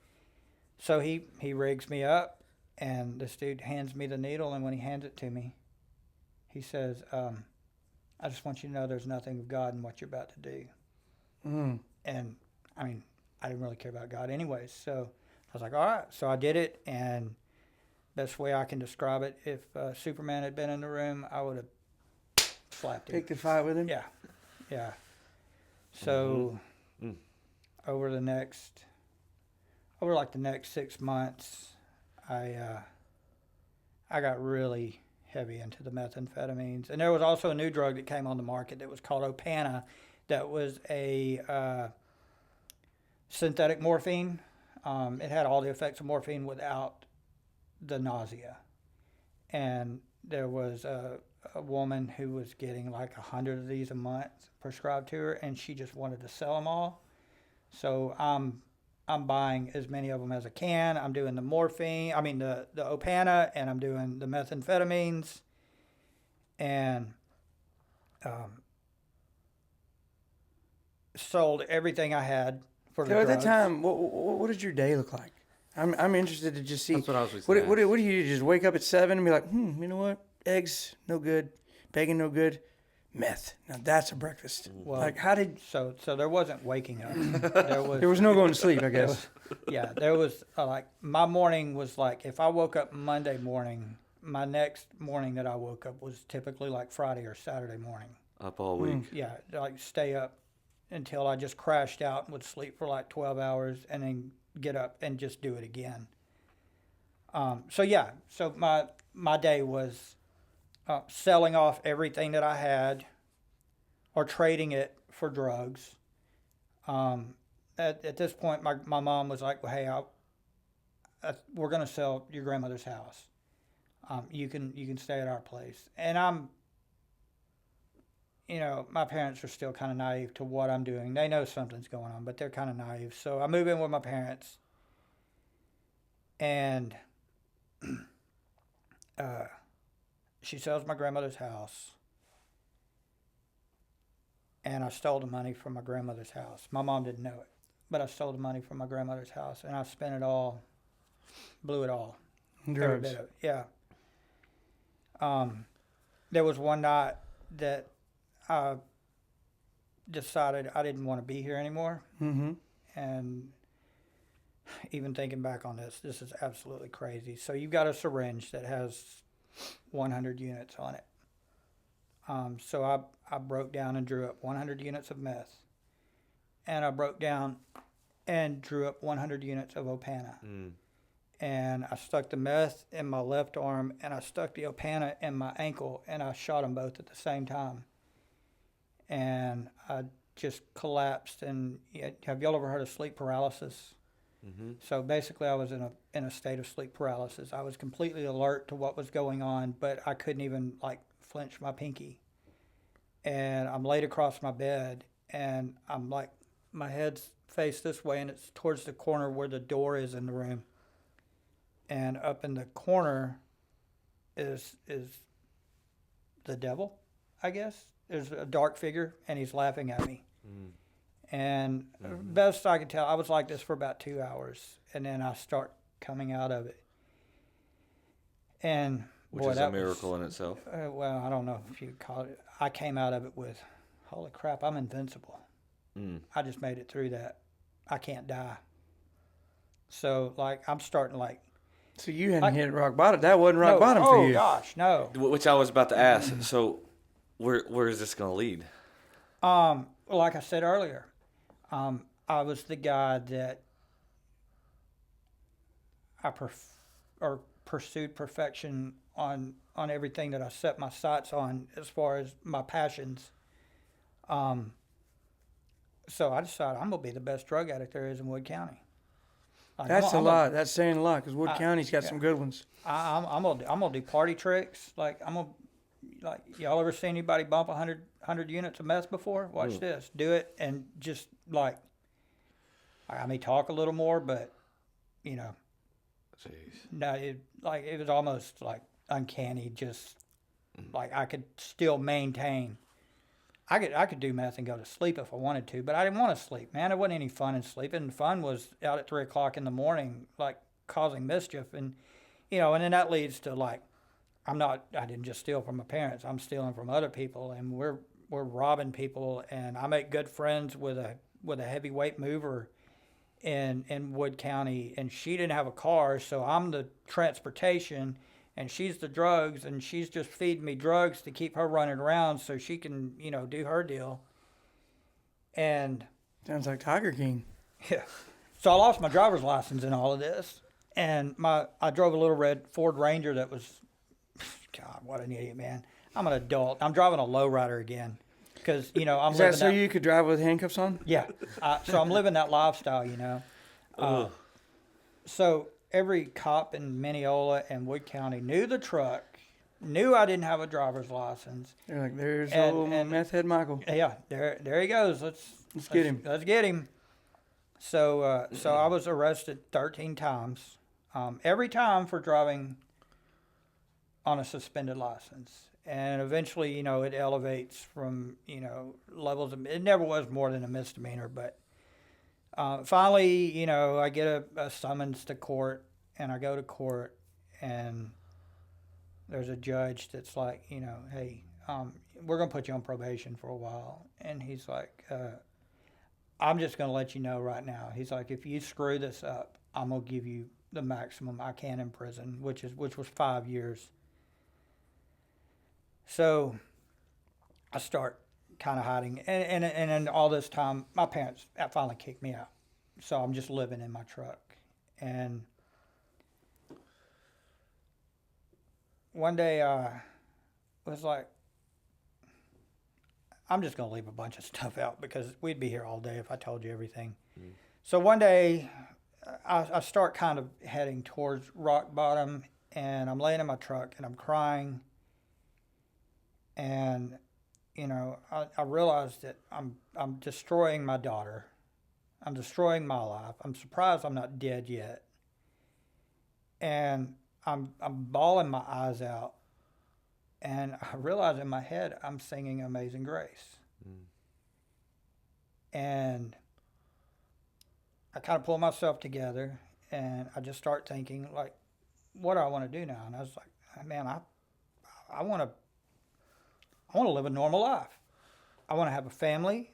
So he rigs me up, and this dude hands me the needle, and when he hands it to me, he says, I just want you to know there's nothing of God in what you're about to do. Mm. And, I mean, I didn't really care about God anyways, so I was like, all right. So I did it, and best way I can describe it, if Superman had been in the room, I would have slapped him. Take the fight with him. Yeah. So over the next 6 months, I got really heavy into the methamphetamines. And there was also a new drug that came on the market that was called Opana, that was a synthetic morphine. It had all the effects of morphine without the nausea. And there was a woman who was getting like 100 of these a month prescribed to her, and she just wanted to sell them all. So I'm buying as many of them as I can. I'm doing the Opana, and I'm doing the methamphetamines. And sold everything I had for the So at drugs. that time, what did your day look like? I'm interested to just see. That's what I was just What gonna do you do? Just wake up at 7 and be like, you know what? Eggs, no good. Bacon, no good. Meth. Now that's a breakfast. Well, like, how did... So there wasn't waking up. There was no going to sleep, I guess. There was my morning was like, if I woke up Monday morning, my next morning that I woke up was typically like Friday or Saturday morning. Up all week. Yeah, like stay up until I just crashed out and would sleep for like 12 hours and then get up and just do it again. So my day was selling off everything that I had or trading it for drugs. At this point, my mom was like, well, hey, we're going to sell your grandmother's house. You can stay at our place. And my parents are still kind of naive to what I'm doing. They know something's going on, but they're kind of naive. So I move in with my parents, and she sells my grandmother's house. and I stole the money from my grandmother's house. My mom didn't know it, but I stole the money from my grandmother's house, and I spent it all, blew it all, every Drugs. bit of it. Yeah. There was one night that I decided I didn't want to be here anymore, Mm-hmm. and even thinking back on this is absolutely crazy. So you've got a syringe that has 100 units on it. So I broke down and drew up 100 units of meth, and I broke down and drew up 100 units of Opana. And I stuck the meth in my left arm, and I stuck the Opana in my ankle, and I shot them both at the same time. And I just collapsed. And have y'all ever heard of sleep paralysis? Mm-hmm. So basically, I was in a state of sleep paralysis. I was completely alert to what was going on, but I couldn't even like flinch my pinky. And I'm laid across my bed, and I'm like, my head's faced this way, and it's towards the corner where the door is in the room. And up in the corner is the devil, I guess. There's a dark figure, and he's laughing at me. And best I could tell, I was like this for about 2 hours, and then I start coming out of it. And Which boy, is that a miracle in itself. well, I don't know if you call it. I came out of it with, holy crap, I'm invincible. I just made it through that. I can't die. So like I'm starting like. So you hadn't hit rock bottom. That wasn't rock bottom oh, for you. Gosh, no. Which I was about to ask. So, where is this going to lead? Well, like I said earlier, I was the guy that I pursued perfection on everything that I set my sights on as far as my passions. So I decided I'm gonna be the best drug addict there is in Wood County. Like, That's a lot. That's saying a lot because Wood County's got some good ones. I'm gonna do party tricks. Like y'all ever seen anybody bump 100 units of meth before? Watch this. Do it and just like I may talk a little more, but you know, Jeez. no, it was almost like uncanny. Just like I could still maintain. I could do meth and go to sleep if I wanted to, but I didn't want to sleep, man. It wasn't any fun in sleeping. Fun was out at 3 o'clock in the morning, like causing mischief, and and then that leads to like, I didn't just steal from my parents. I'm stealing from other people, and we're robbing people, and I make good friends with a heavyweight mover in Wood County, and she didn't have a car, so I'm the transportation. And she's the drugs, and she's just feeding me drugs to keep her running around so she can, do her deal. And Sounds like Tiger King. yeah, so I lost my driver's license in all of this, and I drove a little red Ford Ranger that was, God, what an idiot, man! I'm an adult. I'm driving a lowrider again, because I'm Is living that so you could drive with handcuffs on? Yeah, so I'm living that lifestyle, So every cop in Mineola and Wood County knew the truck, knew I didn't have a driver's license. They're like, there's And- old and- meth head Michael. Yeah, there he goes. Let's get him. Let's get him. So I was arrested 13 times, every time for driving on a suspended license. And eventually, it elevates from, levels of, it never was more than a misdemeanor, but finally, I get a summons to court, and I go to court, and there's a judge that's like, hey, we're going to put you on probation for a while. And he's like, I'm just going to let you know right now. He's like, if you screw this up, I'm going to give you the maximum I can in prison, which was 5 years. So I start kind of hiding. And in all this time, my parents finally kicked me out. So I'm just living in my truck. And one day I was like, I'm just going to leave a bunch of stuff out because we'd be here all day if I told you everything. So one day I start kind of heading towards rock bottom, and I'm laying in my truck and I'm crying. And I realized that I'm destroying my daughter. I'm destroying my life. I'm surprised I'm not dead yet. And I'm bawling my eyes out. And I realize in my head I'm singing Amazing Grace. And I kind of pull myself together, and I just start thinking, like, what do I want to do now? And I was like, man, I want to live a normal life. I want to have a family.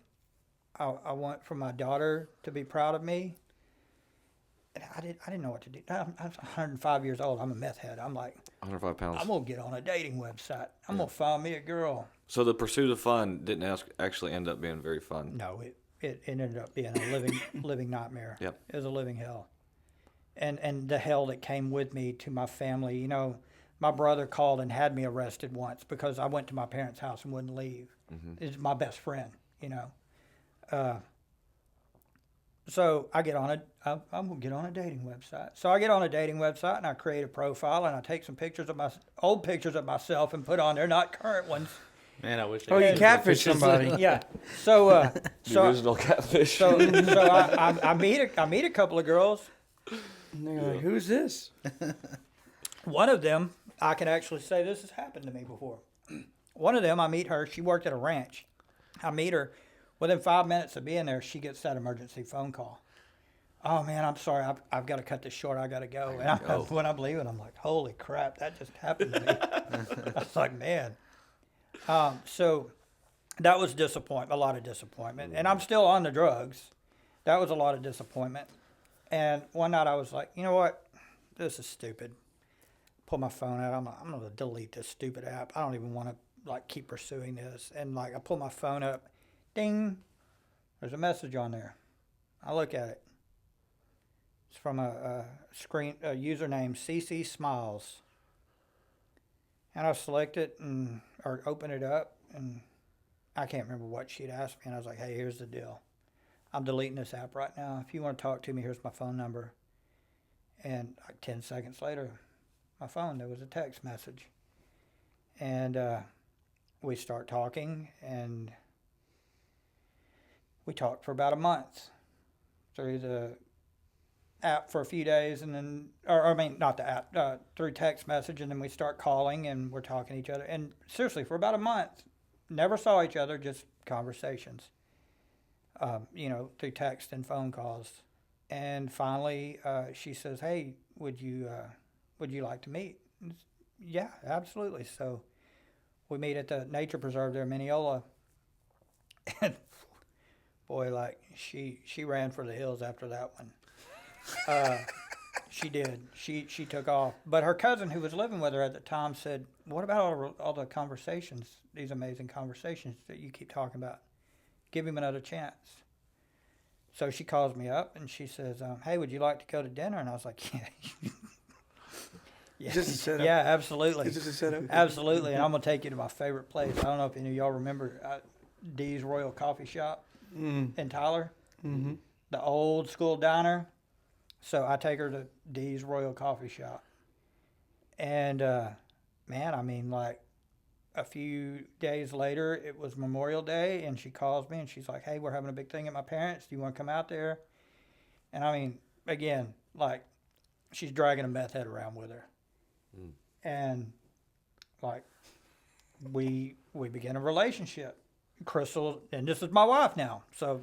I want for my daughter to be proud of me. And I didn't know what to do. I'm 105 years old. I'm a meth head. I'm like, 105 pounds. I'm going to get on a dating website. I'm going to find me a girl. So the pursuit of fun didn't actually end up being very fun. No, it ended up being a living nightmare. Yep. It was a living hell. And the hell that came with me to my family. You know, my brother called and had me arrested once because I went to my parents' house and wouldn't leave. Mm-hmm. He's my best friend, you know. So I'm going to get on a dating website. So I get on a dating website and I create a profile and I take some pictures of old pictures of myself and put on there, not current ones. Man, I wish. Oh, you catfish somebody. Yeah. So The original catfish. So I meet a couple of girls. And they're like, who's this? One of them, I can actually say this has happened to me before. One of them, I meet her. She worked at a ranch. I meet her. Within 5 minutes of being there, she gets that emergency phone call. Oh, man, I'm sorry. I've got to cut this short. I got to go. And when I'm leaving, I'm like, holy crap, that just happened to me. I was like, man. So that was disappointment, a lot of disappointment. And I'm still on the drugs. That was a lot of disappointment. And one night I was like, you know what? This is stupid. Pull my phone out. I'm going to delete this stupid app. I don't even want to like keep pursuing this. And like I pull my phone up. Ding. There's a message on there. I look at it. It's from a username CC Smiles. And I select it or open it up, and I can't remember what she'd asked me. And I was like, hey, here's the deal. I'm deleting this app right now. If you want to talk to me, here's my phone number. And like 10 seconds later, my phone, there was a text message. And we start talking, and we talked for about a month through the app for a few days, and then, not the app, through text message, and then we start calling, and we're talking to each other. And seriously, for about a month, never saw each other, just conversations, through text and phone calls. And finally, she says, hey, would you like to meet? Yeah, absolutely. So we meet at the nature preserve there in Mineola. And boy, like she ran for the hills after that one. She did. She took off. But her cousin, who was living with her at the time, said, what about all the conversations, these amazing conversations that you keep talking about? Give him another chance. So she calls me up and she says, hey, would you like to go to dinner? And I was like, yeah. Yeah, Just a setup. Yeah, absolutely. It's just a setup. Absolutely. And I'm going to take you to my favorite place. I don't know if any of y'all remember Dee's Royal Coffee Shop in Tyler. Mm-hmm. The old school diner. So I take her to Dee's Royal Coffee Shop. And, like a few days later, it was Memorial Day, and she calls me, and she's like, hey, we're having a big thing at my parents'. Do you want to come out there? And, again, like, she's dragging a meth head around with her. Mm. And, like, we began a relationship. Crystal, and this is my wife now. So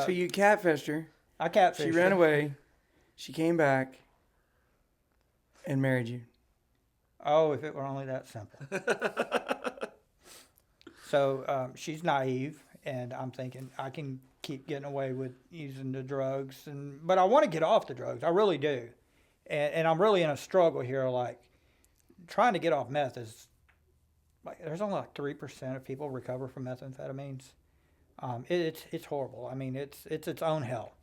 you catfished her. I catfished her. She ran away. She came back and married you. Oh, if it were only that simple. So she's naive, and I'm thinking I can keep getting away with using the drugs, but I want to get off the drugs. I really do, and I'm really in a struggle here. Like trying to get off meth is like there's only like 3% of people recover from methamphetamines. It's horrible. I mean, it's its own hell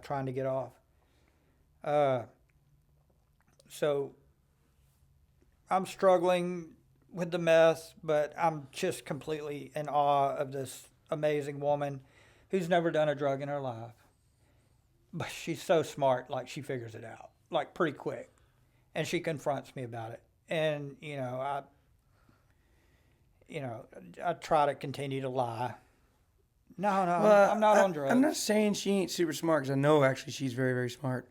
trying to get off. So I'm struggling with the mess, but I'm just completely in awe of this amazing woman who's never done a drug in her life. But she's so smart, like she figures it out, like pretty quick. And she confronts me about it. And, I try to continue to lie. No, I'm not on drugs. I'm not saying she ain't super smart, because I know actually she's very, very smart.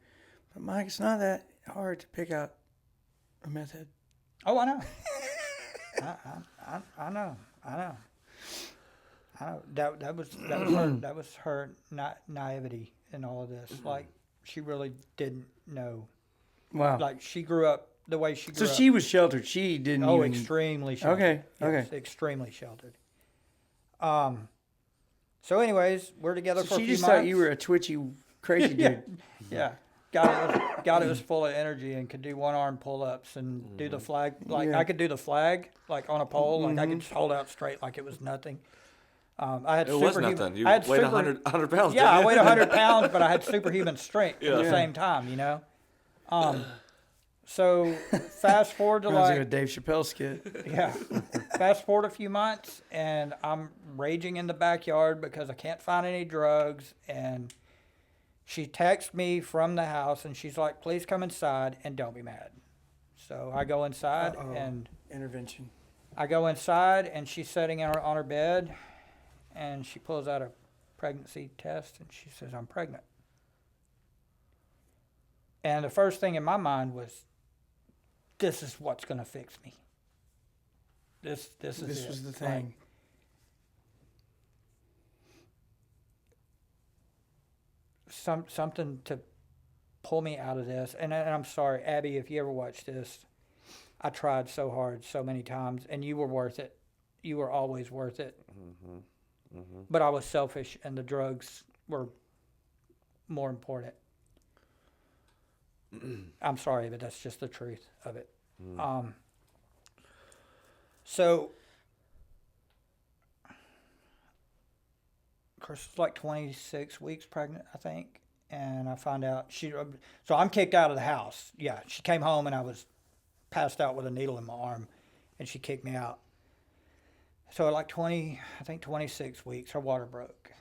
But Mike, it's not that hard to pick out a meth head. Oh, I know. I know. that was her naivety in all of this. Like, she really didn't know. Wow. Like, she grew up the way she grew So up. she was sheltered. She didn't Oh, even... extremely sheltered. Okay, Yes, okay. extremely sheltered. So anyways, we're together for a She few just months. thought you were a twitchy, crazy dude. Yeah. God, it was full of energy and could do one-arm pull-ups and do the flag. Like, Yeah. I could do the flag, like, on a pole. Like, I could just hold out straight like it was nothing. I had It was superhuman. nothing. You I had weighed super, 100 pounds. Yeah, I didn't you? weighed 100 pounds, but I had superhuman strength at the Yeah. same time, you know? So fast forward to Reminds me of a like, Dave Chappelle skit. yeah, fast forward a few months, and I'm raging in the backyard because I can't find any drugs. And she texts me from the house, and she's like, please come inside and don't be mad. So I go inside, Uh-oh. and Intervention. I go inside, and she's sitting on her bed, and she pulls out a pregnancy test, and she says, I'm pregnant. And the first thing in my mind was, this is what's going to fix me. This This it. was the Like, thing. something to pull me out of this. And I'm sorry, Abby, if you ever watch this, I tried so hard so many times, and you were worth it. You were always worth it. But I was selfish, and the drugs were more important. I'm sorry, but that's just the truth of it. So, Chris was like 26 weeks pregnant, I think, and I found out so I'm kicked out of the house. Yeah, she came home, and I was passed out with a needle in my arm, and she kicked me out. So at like 26 weeks, her water broke,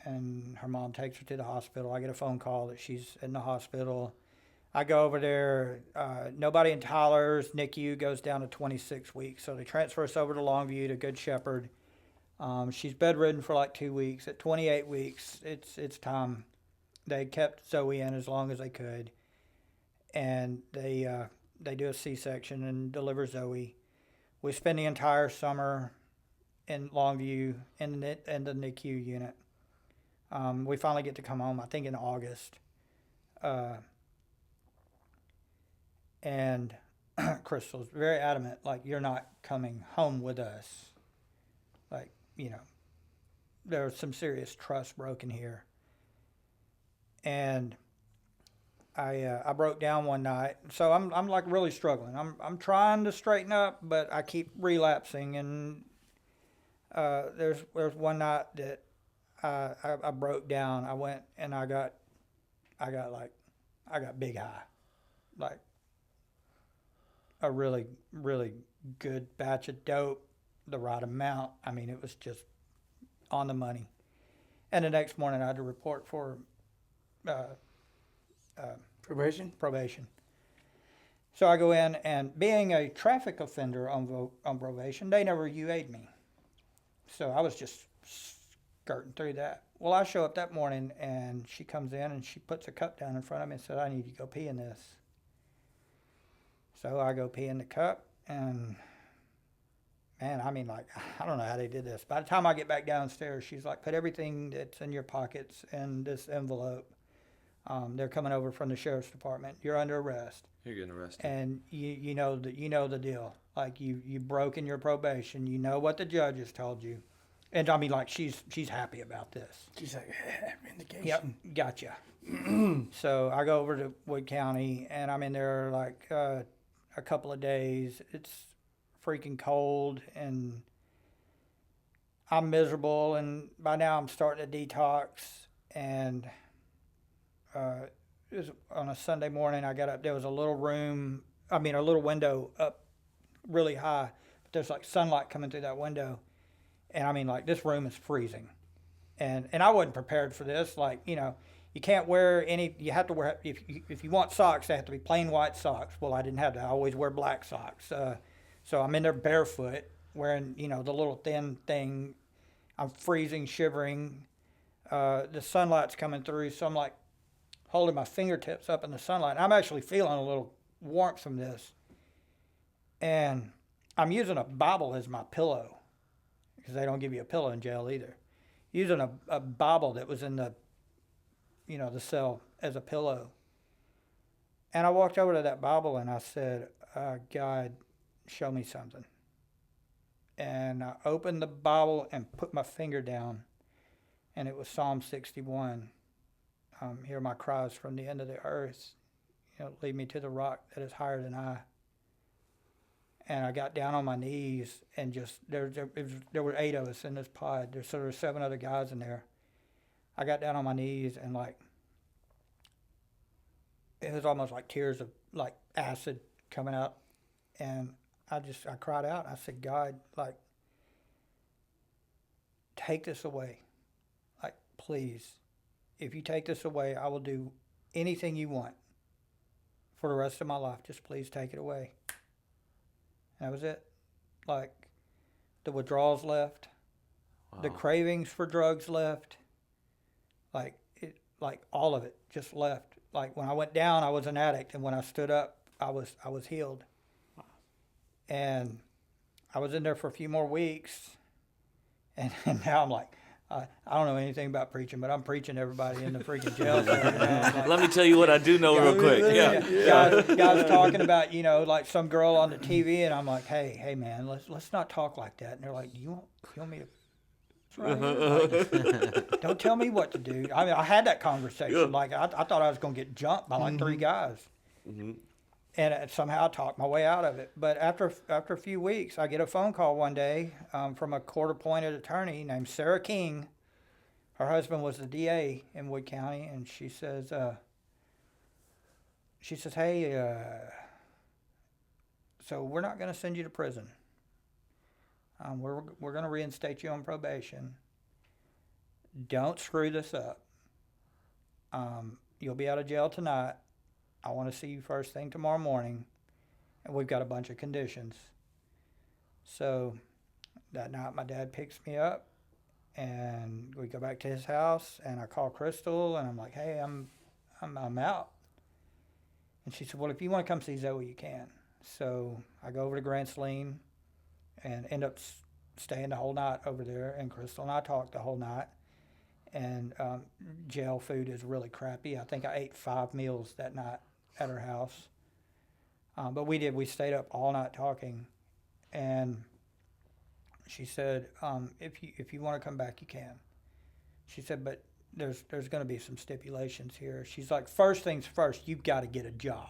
and her mom takes her to the hospital. I get a phone call that she's in the hospital. I go over there. Nobody in Tyler's NICU goes down to 26 weeks, so they transfer us over to Longview to Good Shepherd. She's bedridden for like 2 weeks. At 28 weeks, it's time. They kept Zoe in as long as they could, and they do a C-section and deliver Zoe. We spend the entire summer in Longview in the NICU unit. We finally get to come home, I think, in August. And Crystal's very adamant, like, you're not coming home with us. Like, you know, there was some serious trust broken here. And I broke down one night. So I'm like really struggling. I'm trying to straighten up, but I keep relapsing. And there's one night that I broke down. I went and I got big high, like a really, really good batch of dope, the right amount. I mean, it was just on the money. And the next morning I had to report for probation. So I go in, and being a traffic offender on probation, they never UA'd me. So I was just skirting through that. Well, I show up that morning, and she comes in, and she puts a cup down in front of me and said, I need you to go pee in this. So I go pee in the cup, and man, I mean, like, I don't know how they did this. By the time I get back downstairs, she's like, put everything that's in your pockets in this envelope. They're coming over from the sheriff's department. You're under arrest. You're getting arrested. And you know the deal. Like, you broken your probation. You know what the judge has told you. And I mean, like, she's happy about this. She's like, vindication. Yep, gotcha. So I go over to Wood County, and I'm in there like a couple of days. It's freaking cold, and I'm miserable. And by now I'm starting to detox. And it was on a Sunday morning. I got up. There was a little window up really high, but there's like sunlight coming through that window. And I mean, like, this room is freezing. And I wasn't prepared for this. Like, you know, you can't wear you have to wear, if you want socks, they have to be plain white socks. Well, I didn't have that. I always wear black socks. So I'm in there barefoot, wearing, you know, the little thin thing. I'm freezing, shivering. The sunlight's coming through, so I'm like holding my fingertips up in the sunlight. I'm actually feeling a little warmth from this. And I'm using a Bible as my pillow, because they don't give you a pillow in jail either. Using a Bible that was in the cell as a pillow. And I walked over to that Bible and I said, God, show me something. And I opened the Bible and put my finger down, and it was Psalm 61. Hear my cries from the end of the earth. Lead me to the rock that is higher than I. And I got down on my knees and just, there were 8 of us in this pod. So there were 7 other guys in there. I got down on my knees and it was almost like tears of like acid coming out. And I cried out. I said, God, take this away. Please, if you take this away, I will do anything you want for the rest of my life. Just please take it away. And that was it. The withdrawals left. Wow. The cravings for drugs left. All of it just left. When I went down, I was an addict, and when I stood up, I was healed. Wow. And I was in there for a few more weeks, and now I'm I don't know anything about preaching, but I'm preaching everybody in the freaking jail cell. Let me tell you what I do know real quick. Yeah. Guys talking about, some girl on the TV, and I'm like, hey man, let's not talk like that. And they're like, you want me to? Right. Don't tell me what to do. I mean, I had that conversation. I thought I was going to get jumped by 3 guys. Mm-hmm. And somehow I talked my way out of it. But after a few weeks, I get a phone call one day from a court-appointed attorney named Sarah King. Her husband was the DA in Wood County, and she says, hey, so we're not going to send you to prison. We're going to reinstate you on probation. Don't screw this up. You'll be out of jail tonight. I want to see you first thing tomorrow morning. And we've got a bunch of conditions. So that night my dad picks me up and we go back to his house, and I call Crystal and I'm like, hey, I'm out. And she said, well, if you want to come see Zoe, you can. So I go over to Grand Saline and end up staying the whole night over there. And Crystal and I talked the whole night. And jail food is really crappy. I think I ate 5 meals that night at her house. But we stayed up all night talking. And she said, if you want to come back, you can. She said, but there's going to be some stipulations here. She's like, first things first, you've got to get a job.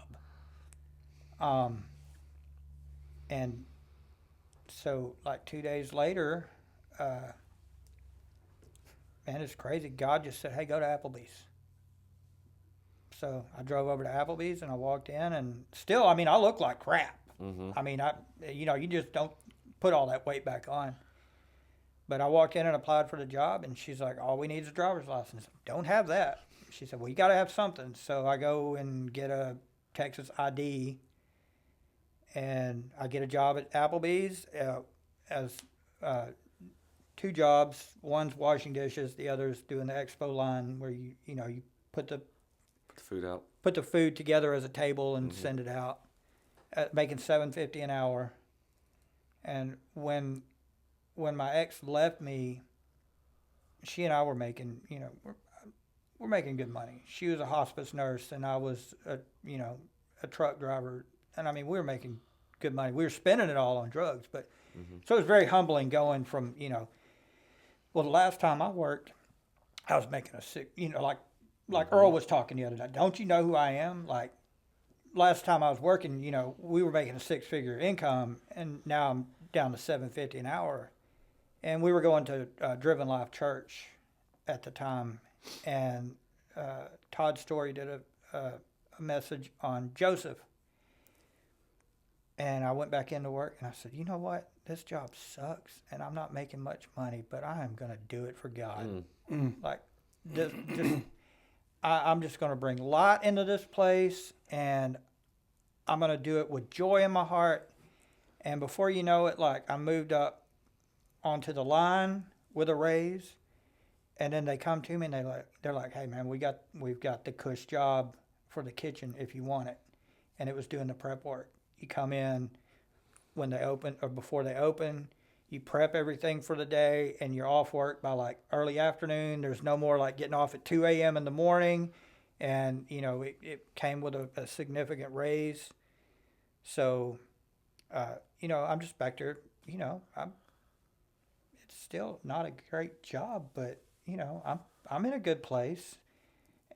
And so 2 days later, man, it's crazy. God just said, hey, go to Applebee's. So I drove over to Applebee's and I walked in, and still, I look like crap. Mm-hmm. You just don't put all that weight back on. But I walked in and applied for the job, and she's like, all we need is a driver's license. Don't have that. She said, well, you got to have something. So I go and get a Texas ID, and I get a job at Applebee's as 2 jobs. One's washing dishes, the other's doing the expo line where you put the food out. Put the food together as a table and send it out, making $7.50 an hour. And when my ex left me, she and I were making, we're making good money. She was a hospice nurse and I was a truck driver. And we were making good money. We were spending it all on drugs, but so it was very humbling going from, the last time I worked, I was making like Earl was talking the other day. Don't you know who I am? Last time I was working, we were making a 6-figure income, and now I'm down to $7.50 an hour. And we were going to Driven Life Church at the time, and Todd Story did a message on Joseph. And I went back into work, and I said, you know what? This job sucks, and I'm not making much money, but I am going to do it for God. I'm just going to bring light into this place, and I'm going to do it with joy in my heart. And before you know it, I moved up onto the line with a raise, and then they come to me and they're like, hey man, we've got the cush job for the kitchen if you want it. And it was doing the prep work. You come in when they open or before they open, you prep everything for the day, and you're off work by like early afternoon. There's no more like getting off at 2 a.m. in the morning. And, you know, it came with a significant raise. So, you know, I'm just back there, you know, it's still not a great job, but, you know, I'm in a good place.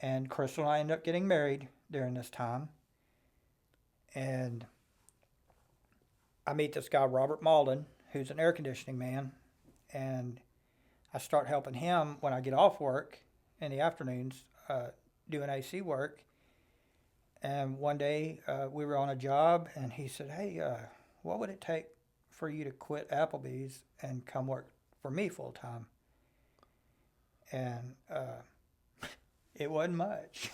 And Crystal and I ended up getting married during this time. And I meet this guy, Robert Malden, who's an air conditioning man. And I start helping him when I get off work in the afternoons, doing AC work. And one day we were on a job, and he said, hey, what would it take for you to quit Applebee's and come work for me full time? And it wasn't much.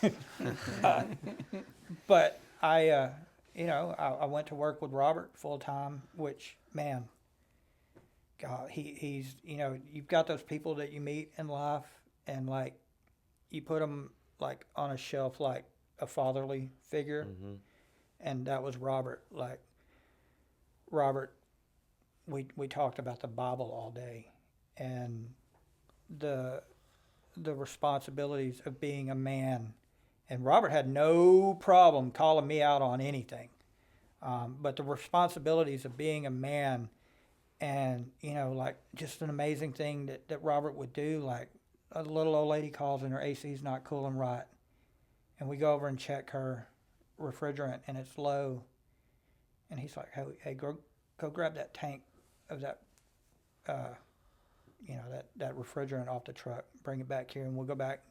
But I, you know, I went to work with Robert full time, which, man, God, he's, you know, you've got those people that you meet in life, and like you put them like on a shelf like a fatherly figure. Mm-hmm. And that was Robert. Like Robert, we talked about the Bible all day, and the responsibilities of being a man. And Robert had no problem calling me out on anything. But the responsibilities of being a man, and, you know, like just an amazing thing that Robert would do, like a little old lady calls and her AC's not cooling right. And we go over and check her refrigerant, and it's low. And he's like, hey, go grab that tank of that, you know, that refrigerant off the truck, bring it back here, and we'll go back,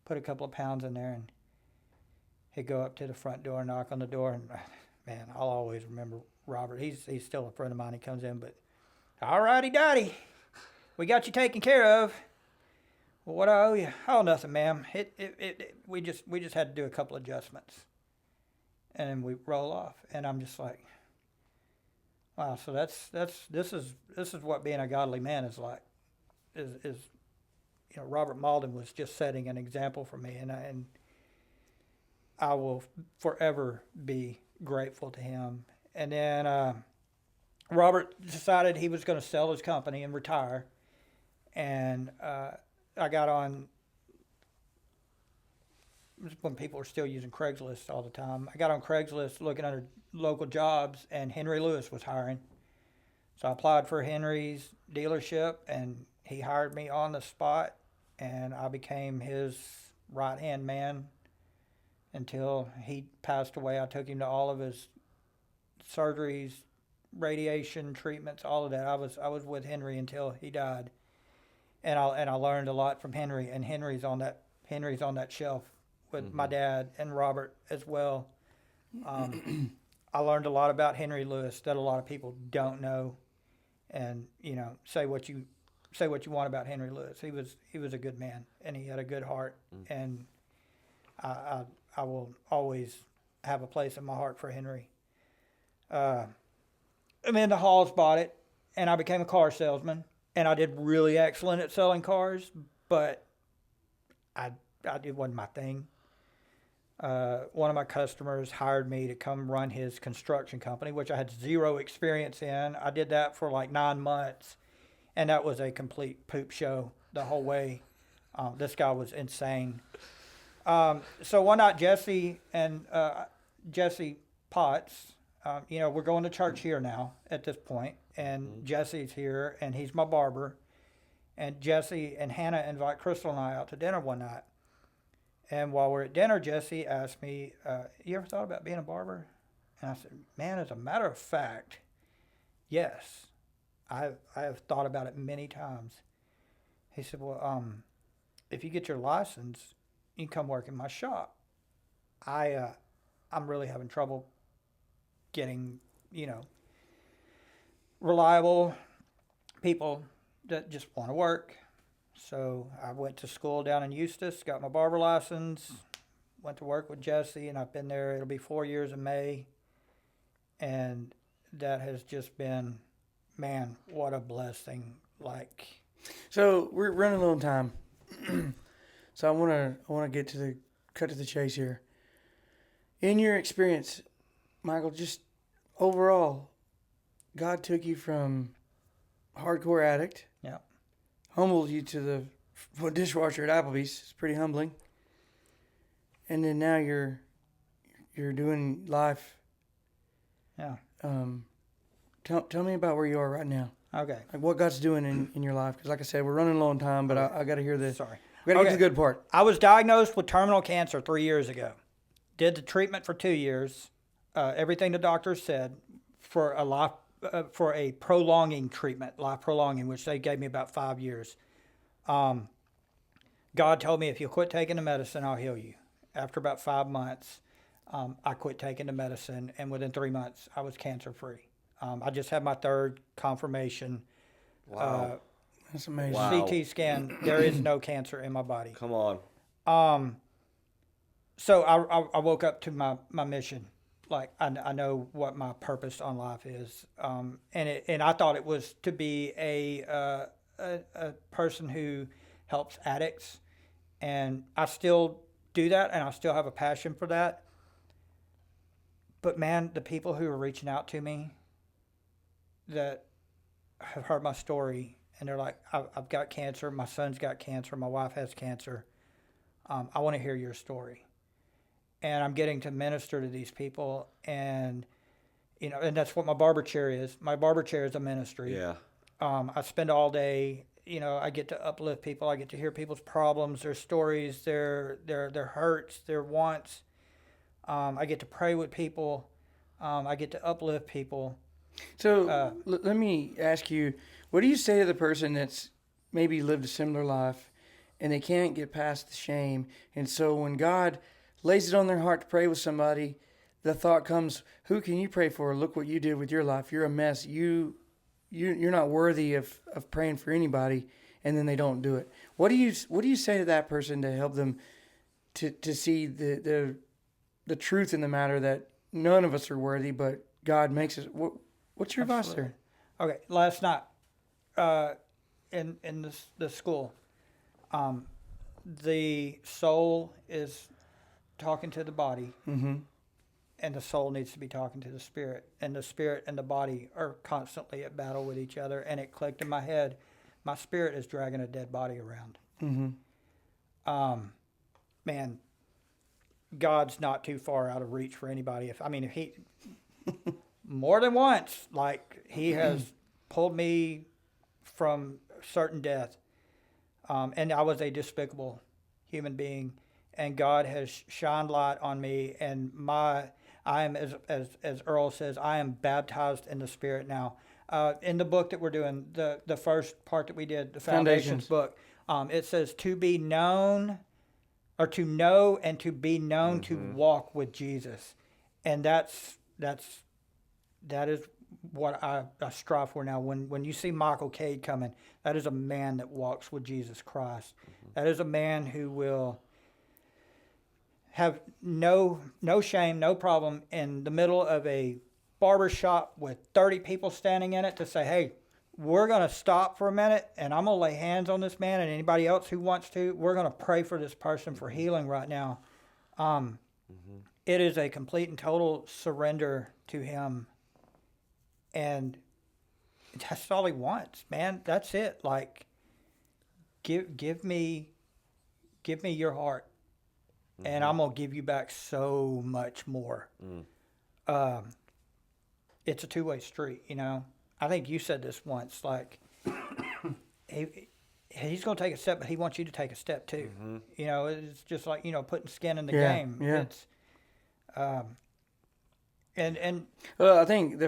put a couple of pounds in there, and he'd go up to the front door, knock on the door, and man, I'll always remember Robert. He's still a friend of mine. He comes in, but all righty, daddy, we got you taken care of. Well, what I owe you? Oh, nothing, ma'am. We just had to do a couple adjustments, and then we roll off. And I'm just like, wow. So this is what being a godly man is like. Is you know, Robert Malden was just setting an example for me, and I will forever be grateful to him. And then Robert decided he was going to sell his company and retire, and I got on, when people were still using Craigslist all the time, I got on Craigslist looking under local jobs, and Henry Lewis was hiring. So I applied for Henry's dealership, and he hired me on the spot, and I became his right-hand man until he passed away. I took him to all of his surgeries, radiation treatments, all of that. I was with Henry until he died. And I learned a lot from Henry, and Henry's on that shelf with my dad and Robert as well. I learned a lot about Henry Lewis that a lot of people don't know, and you know, say what you want about Henry Lewis. He was a good man, and he had a good heart, and I will always have a place in my heart for Henry. Amanda Halls bought it, and I became a car salesman. And I did really excellent at selling cars, but it wasn't my thing. One of my customers hired me to come run his construction company, which I had zero experience in. I did that for like 9 months, and that was a complete poop show the whole way. This guy was insane. So one night, Jesse Potts, you know, we're going to church here now at this point. And Jesse's here, and he's my barber. And Jesse and Hannah invite Crystal and I out to dinner one night. And while we're at dinner, Jesse asked me, you ever thought about being a barber? And I said, man, as a matter of fact, yes. I have thought about it many times. He said, well, if you get your license, you can come work in my shop. I'm really having trouble getting, you know, reliable people that just want to work. So I went to school down in Eustis, got my barber license, went to work with Jesse, and I've been there, it'll be 4 years in May. And that has just been, man, what a blessing. Like, so we're running low on time. So I want to cut to the chase here. In your experience, Michael, just overall, God took you from hardcore addict. Yeah. Humbled you to the dishwasher at Applebee's. It's pretty humbling. And then now you're doing life. Yeah. Tell me about where you are right now. Okay. Like what God's doing in your life. Because like I said, we're running low on time, but I got to hear this. Sorry. We got to get to the good part. I was diagnosed with terminal cancer 3 years ago. Did the treatment for 2 years. Everything the doctors said for a prolonging treatment, life prolonging, which they gave me about 5 years. God told me if you quit taking the medicine, I'll heal you. After about 5 months, I quit taking the medicine, and within 3 months, I was cancer free. I just had my third confirmation. Wow. That's amazing. Wow. CT scan. There is no cancer in my body. Come on. So I woke up to my mission. Like I know what my purpose on life is. And I thought it was to be a person who helps addicts, and I still do that, and I still have a passion for that. But man, the people who are reaching out to me that have heard my story, and they're like, I've got cancer, my son's got cancer, my wife has cancer. I want to hear your story. And I'm getting to minister to these people, and and that's what my barber chair is. My barber chair is a ministry. Yeah. I spend all day, I get to uplift people. I get to hear people's problems, their stories, their hurts, their wants. I get to pray with people. I get to uplift people. So let me ask you, what do you say to the person that's maybe lived a similar life and they can't get past the shame? And so when God lays it on their heart to pray with somebody, the thought comes, who can you pray for? Look what you did with your life. You're a mess. You're not worthy of praying for anybody, and then they don't do it. What do you say to that person to help them to see the truth in the matter that none of us are worthy, but God makes us? What's your advice there? Okay, last night in the school, the soul is talking to the body, and the soul needs to be talking to the spirit, and the spirit and the body are constantly at battle with each other. And it clicked in my head, my spirit is dragging a dead body around. Man, God's not too far out of reach for anybody. If he more than once, like he has pulled me from certain death, and I was a despicable human being, and God has shined light on me, and I am, as Earl says, I am baptized in the Spirit now. In the book that we're doing, the first part that we did, the Foundations book, it says to be known, or to know and to be known to walk with Jesus, and that is what I strive for now. When you see Michael Cade coming, that is a man that walks with Jesus Christ. That is a man who will have no shame, no problem in the middle of a barber shop with 30 people standing in it to say, hey, we're going to stop for a minute, and I'm going to lay hands on this man and anybody else who wants to. We're going to pray for this person for healing right now. It is a complete and total surrender to him. And that's all he wants, man. That's it. Like, give me your heart, and I'm gonna give you back so much more. It's a two-way street, I think you said this once. Like, he's gonna take a step, but he wants you to take a step too. It's just like putting skin in the game. Yeah. It's and well, I think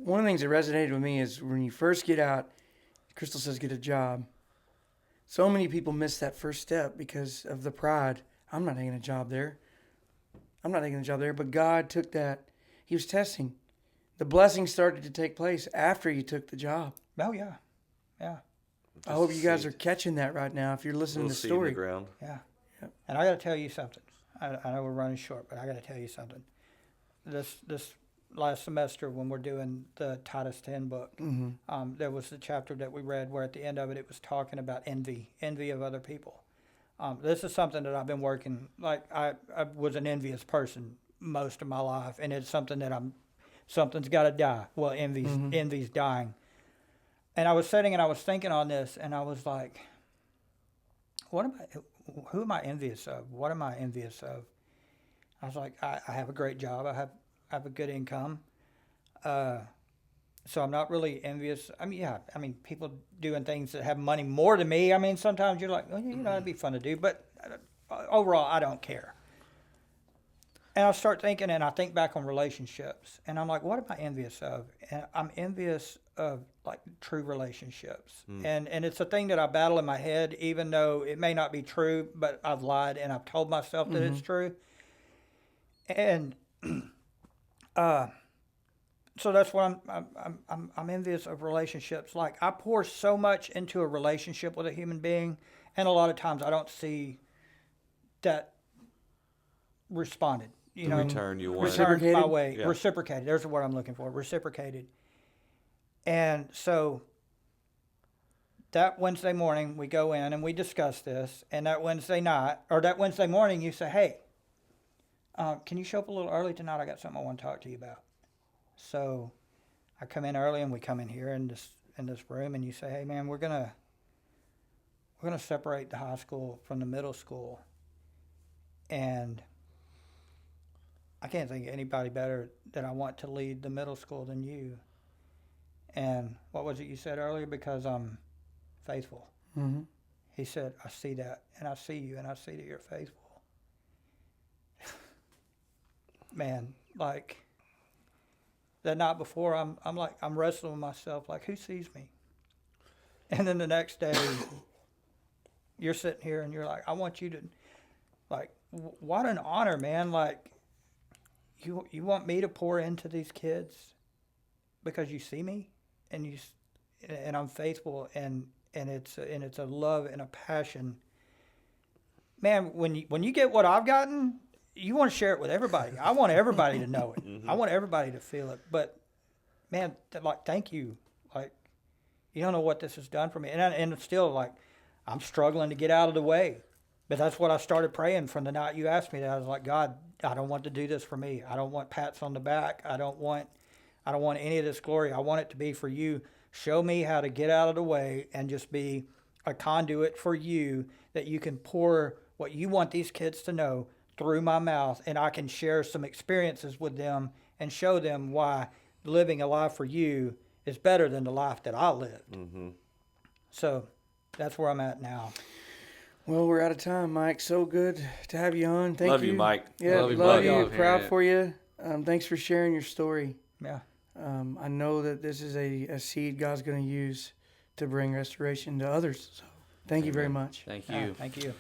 one of the things that resonated with me is when you first get out, Crystal says get a job. So many people miss that first step because of the pride. I'm not taking a job there. But God took that. He was testing. The blessing started to take place after you took the job. Oh, yeah. I hope you guys are catching that right now if you're listening to the story. In the ground. Yeah. Yep. And I got to tell you something. I know we're running short, but I got to tell you something. This last semester when we're doing the Titus 10 book, there was a chapter that we read where at the end of it was talking about envy of other people. This is something that I've been working, like I was an envious person most of my life, and it's something that something's got to die. Well, envy's dying. And I was sitting and I was thinking on this, and I was like, who am I envious of? What am I envious of? I was like, I have a great job. I have a good income. So I'm not really envious. I mean, people doing things that have money more than me. I mean, sometimes you're like, it'd be fun to do. But overall, I don't care. And I start thinking, and I think back on relationships. And I'm like, what am I envious of? And I'm envious of, like, true relationships. And it's a thing that I battle in my head, even though it may not be true, but I've lied and I've told myself that it's true. And so that's what I'm envious of relationships. Like, I pour so much into a relationship with a human being, and a lot of times I don't see that responded. The return you want. Returned my way. Yeah. Reciprocated. There's the word I'm looking for. Reciprocated. And so that Wednesday morning we go in and we discuss this, and that Wednesday morning you say, hey, can you show up a little early tonight? I got something I want to talk to you about. So I come in early, and we come in here in this room, and you say, hey man, we're gonna separate the high school from the middle school. And I can't think of anybody better that I want to lead the middle school than you. And what was it you said earlier? Because I'm faithful. Mm-hmm. He said, I see that, and I see you, and I see that you're faithful. Man, like, that night before, I'm wrestling with myself, like, who sees me? And then the next day, you're sitting here and you're like, I want you to, like, what an honor, man. Like, you want me to pour into these kids because you see me, and I'm faithful, and it's a love and a passion. Man, when you get what I've gotten, you want to share it with everybody. I want everybody to know it. I want everybody to feel it. But man, like, thank you. Like, you don't know what this has done for me. And it's still, like, I'm struggling to get out of the way. But that's what I started praying from the night you asked me that. I was like, God, I don't want to do this for me. I don't want pats on the back. I don't want any of this glory. I want it to be for you. Show me how to get out of the way and just be a conduit for you, that you can pour what you want these kids to know through my mouth, and I can share some experiences with them and show them why living a life for you is better than the life that I lived. Mm-hmm. So that's where I'm at now. Well, we're out of time, Mike. So good to have you on. Thank you. Love you, Mike. Yeah, Love you. Proud for you. Thanks for sharing your story. Yeah. I know that this is a seed God's going to use to bring restoration to others. So thank you very much. Thank you. Thank you.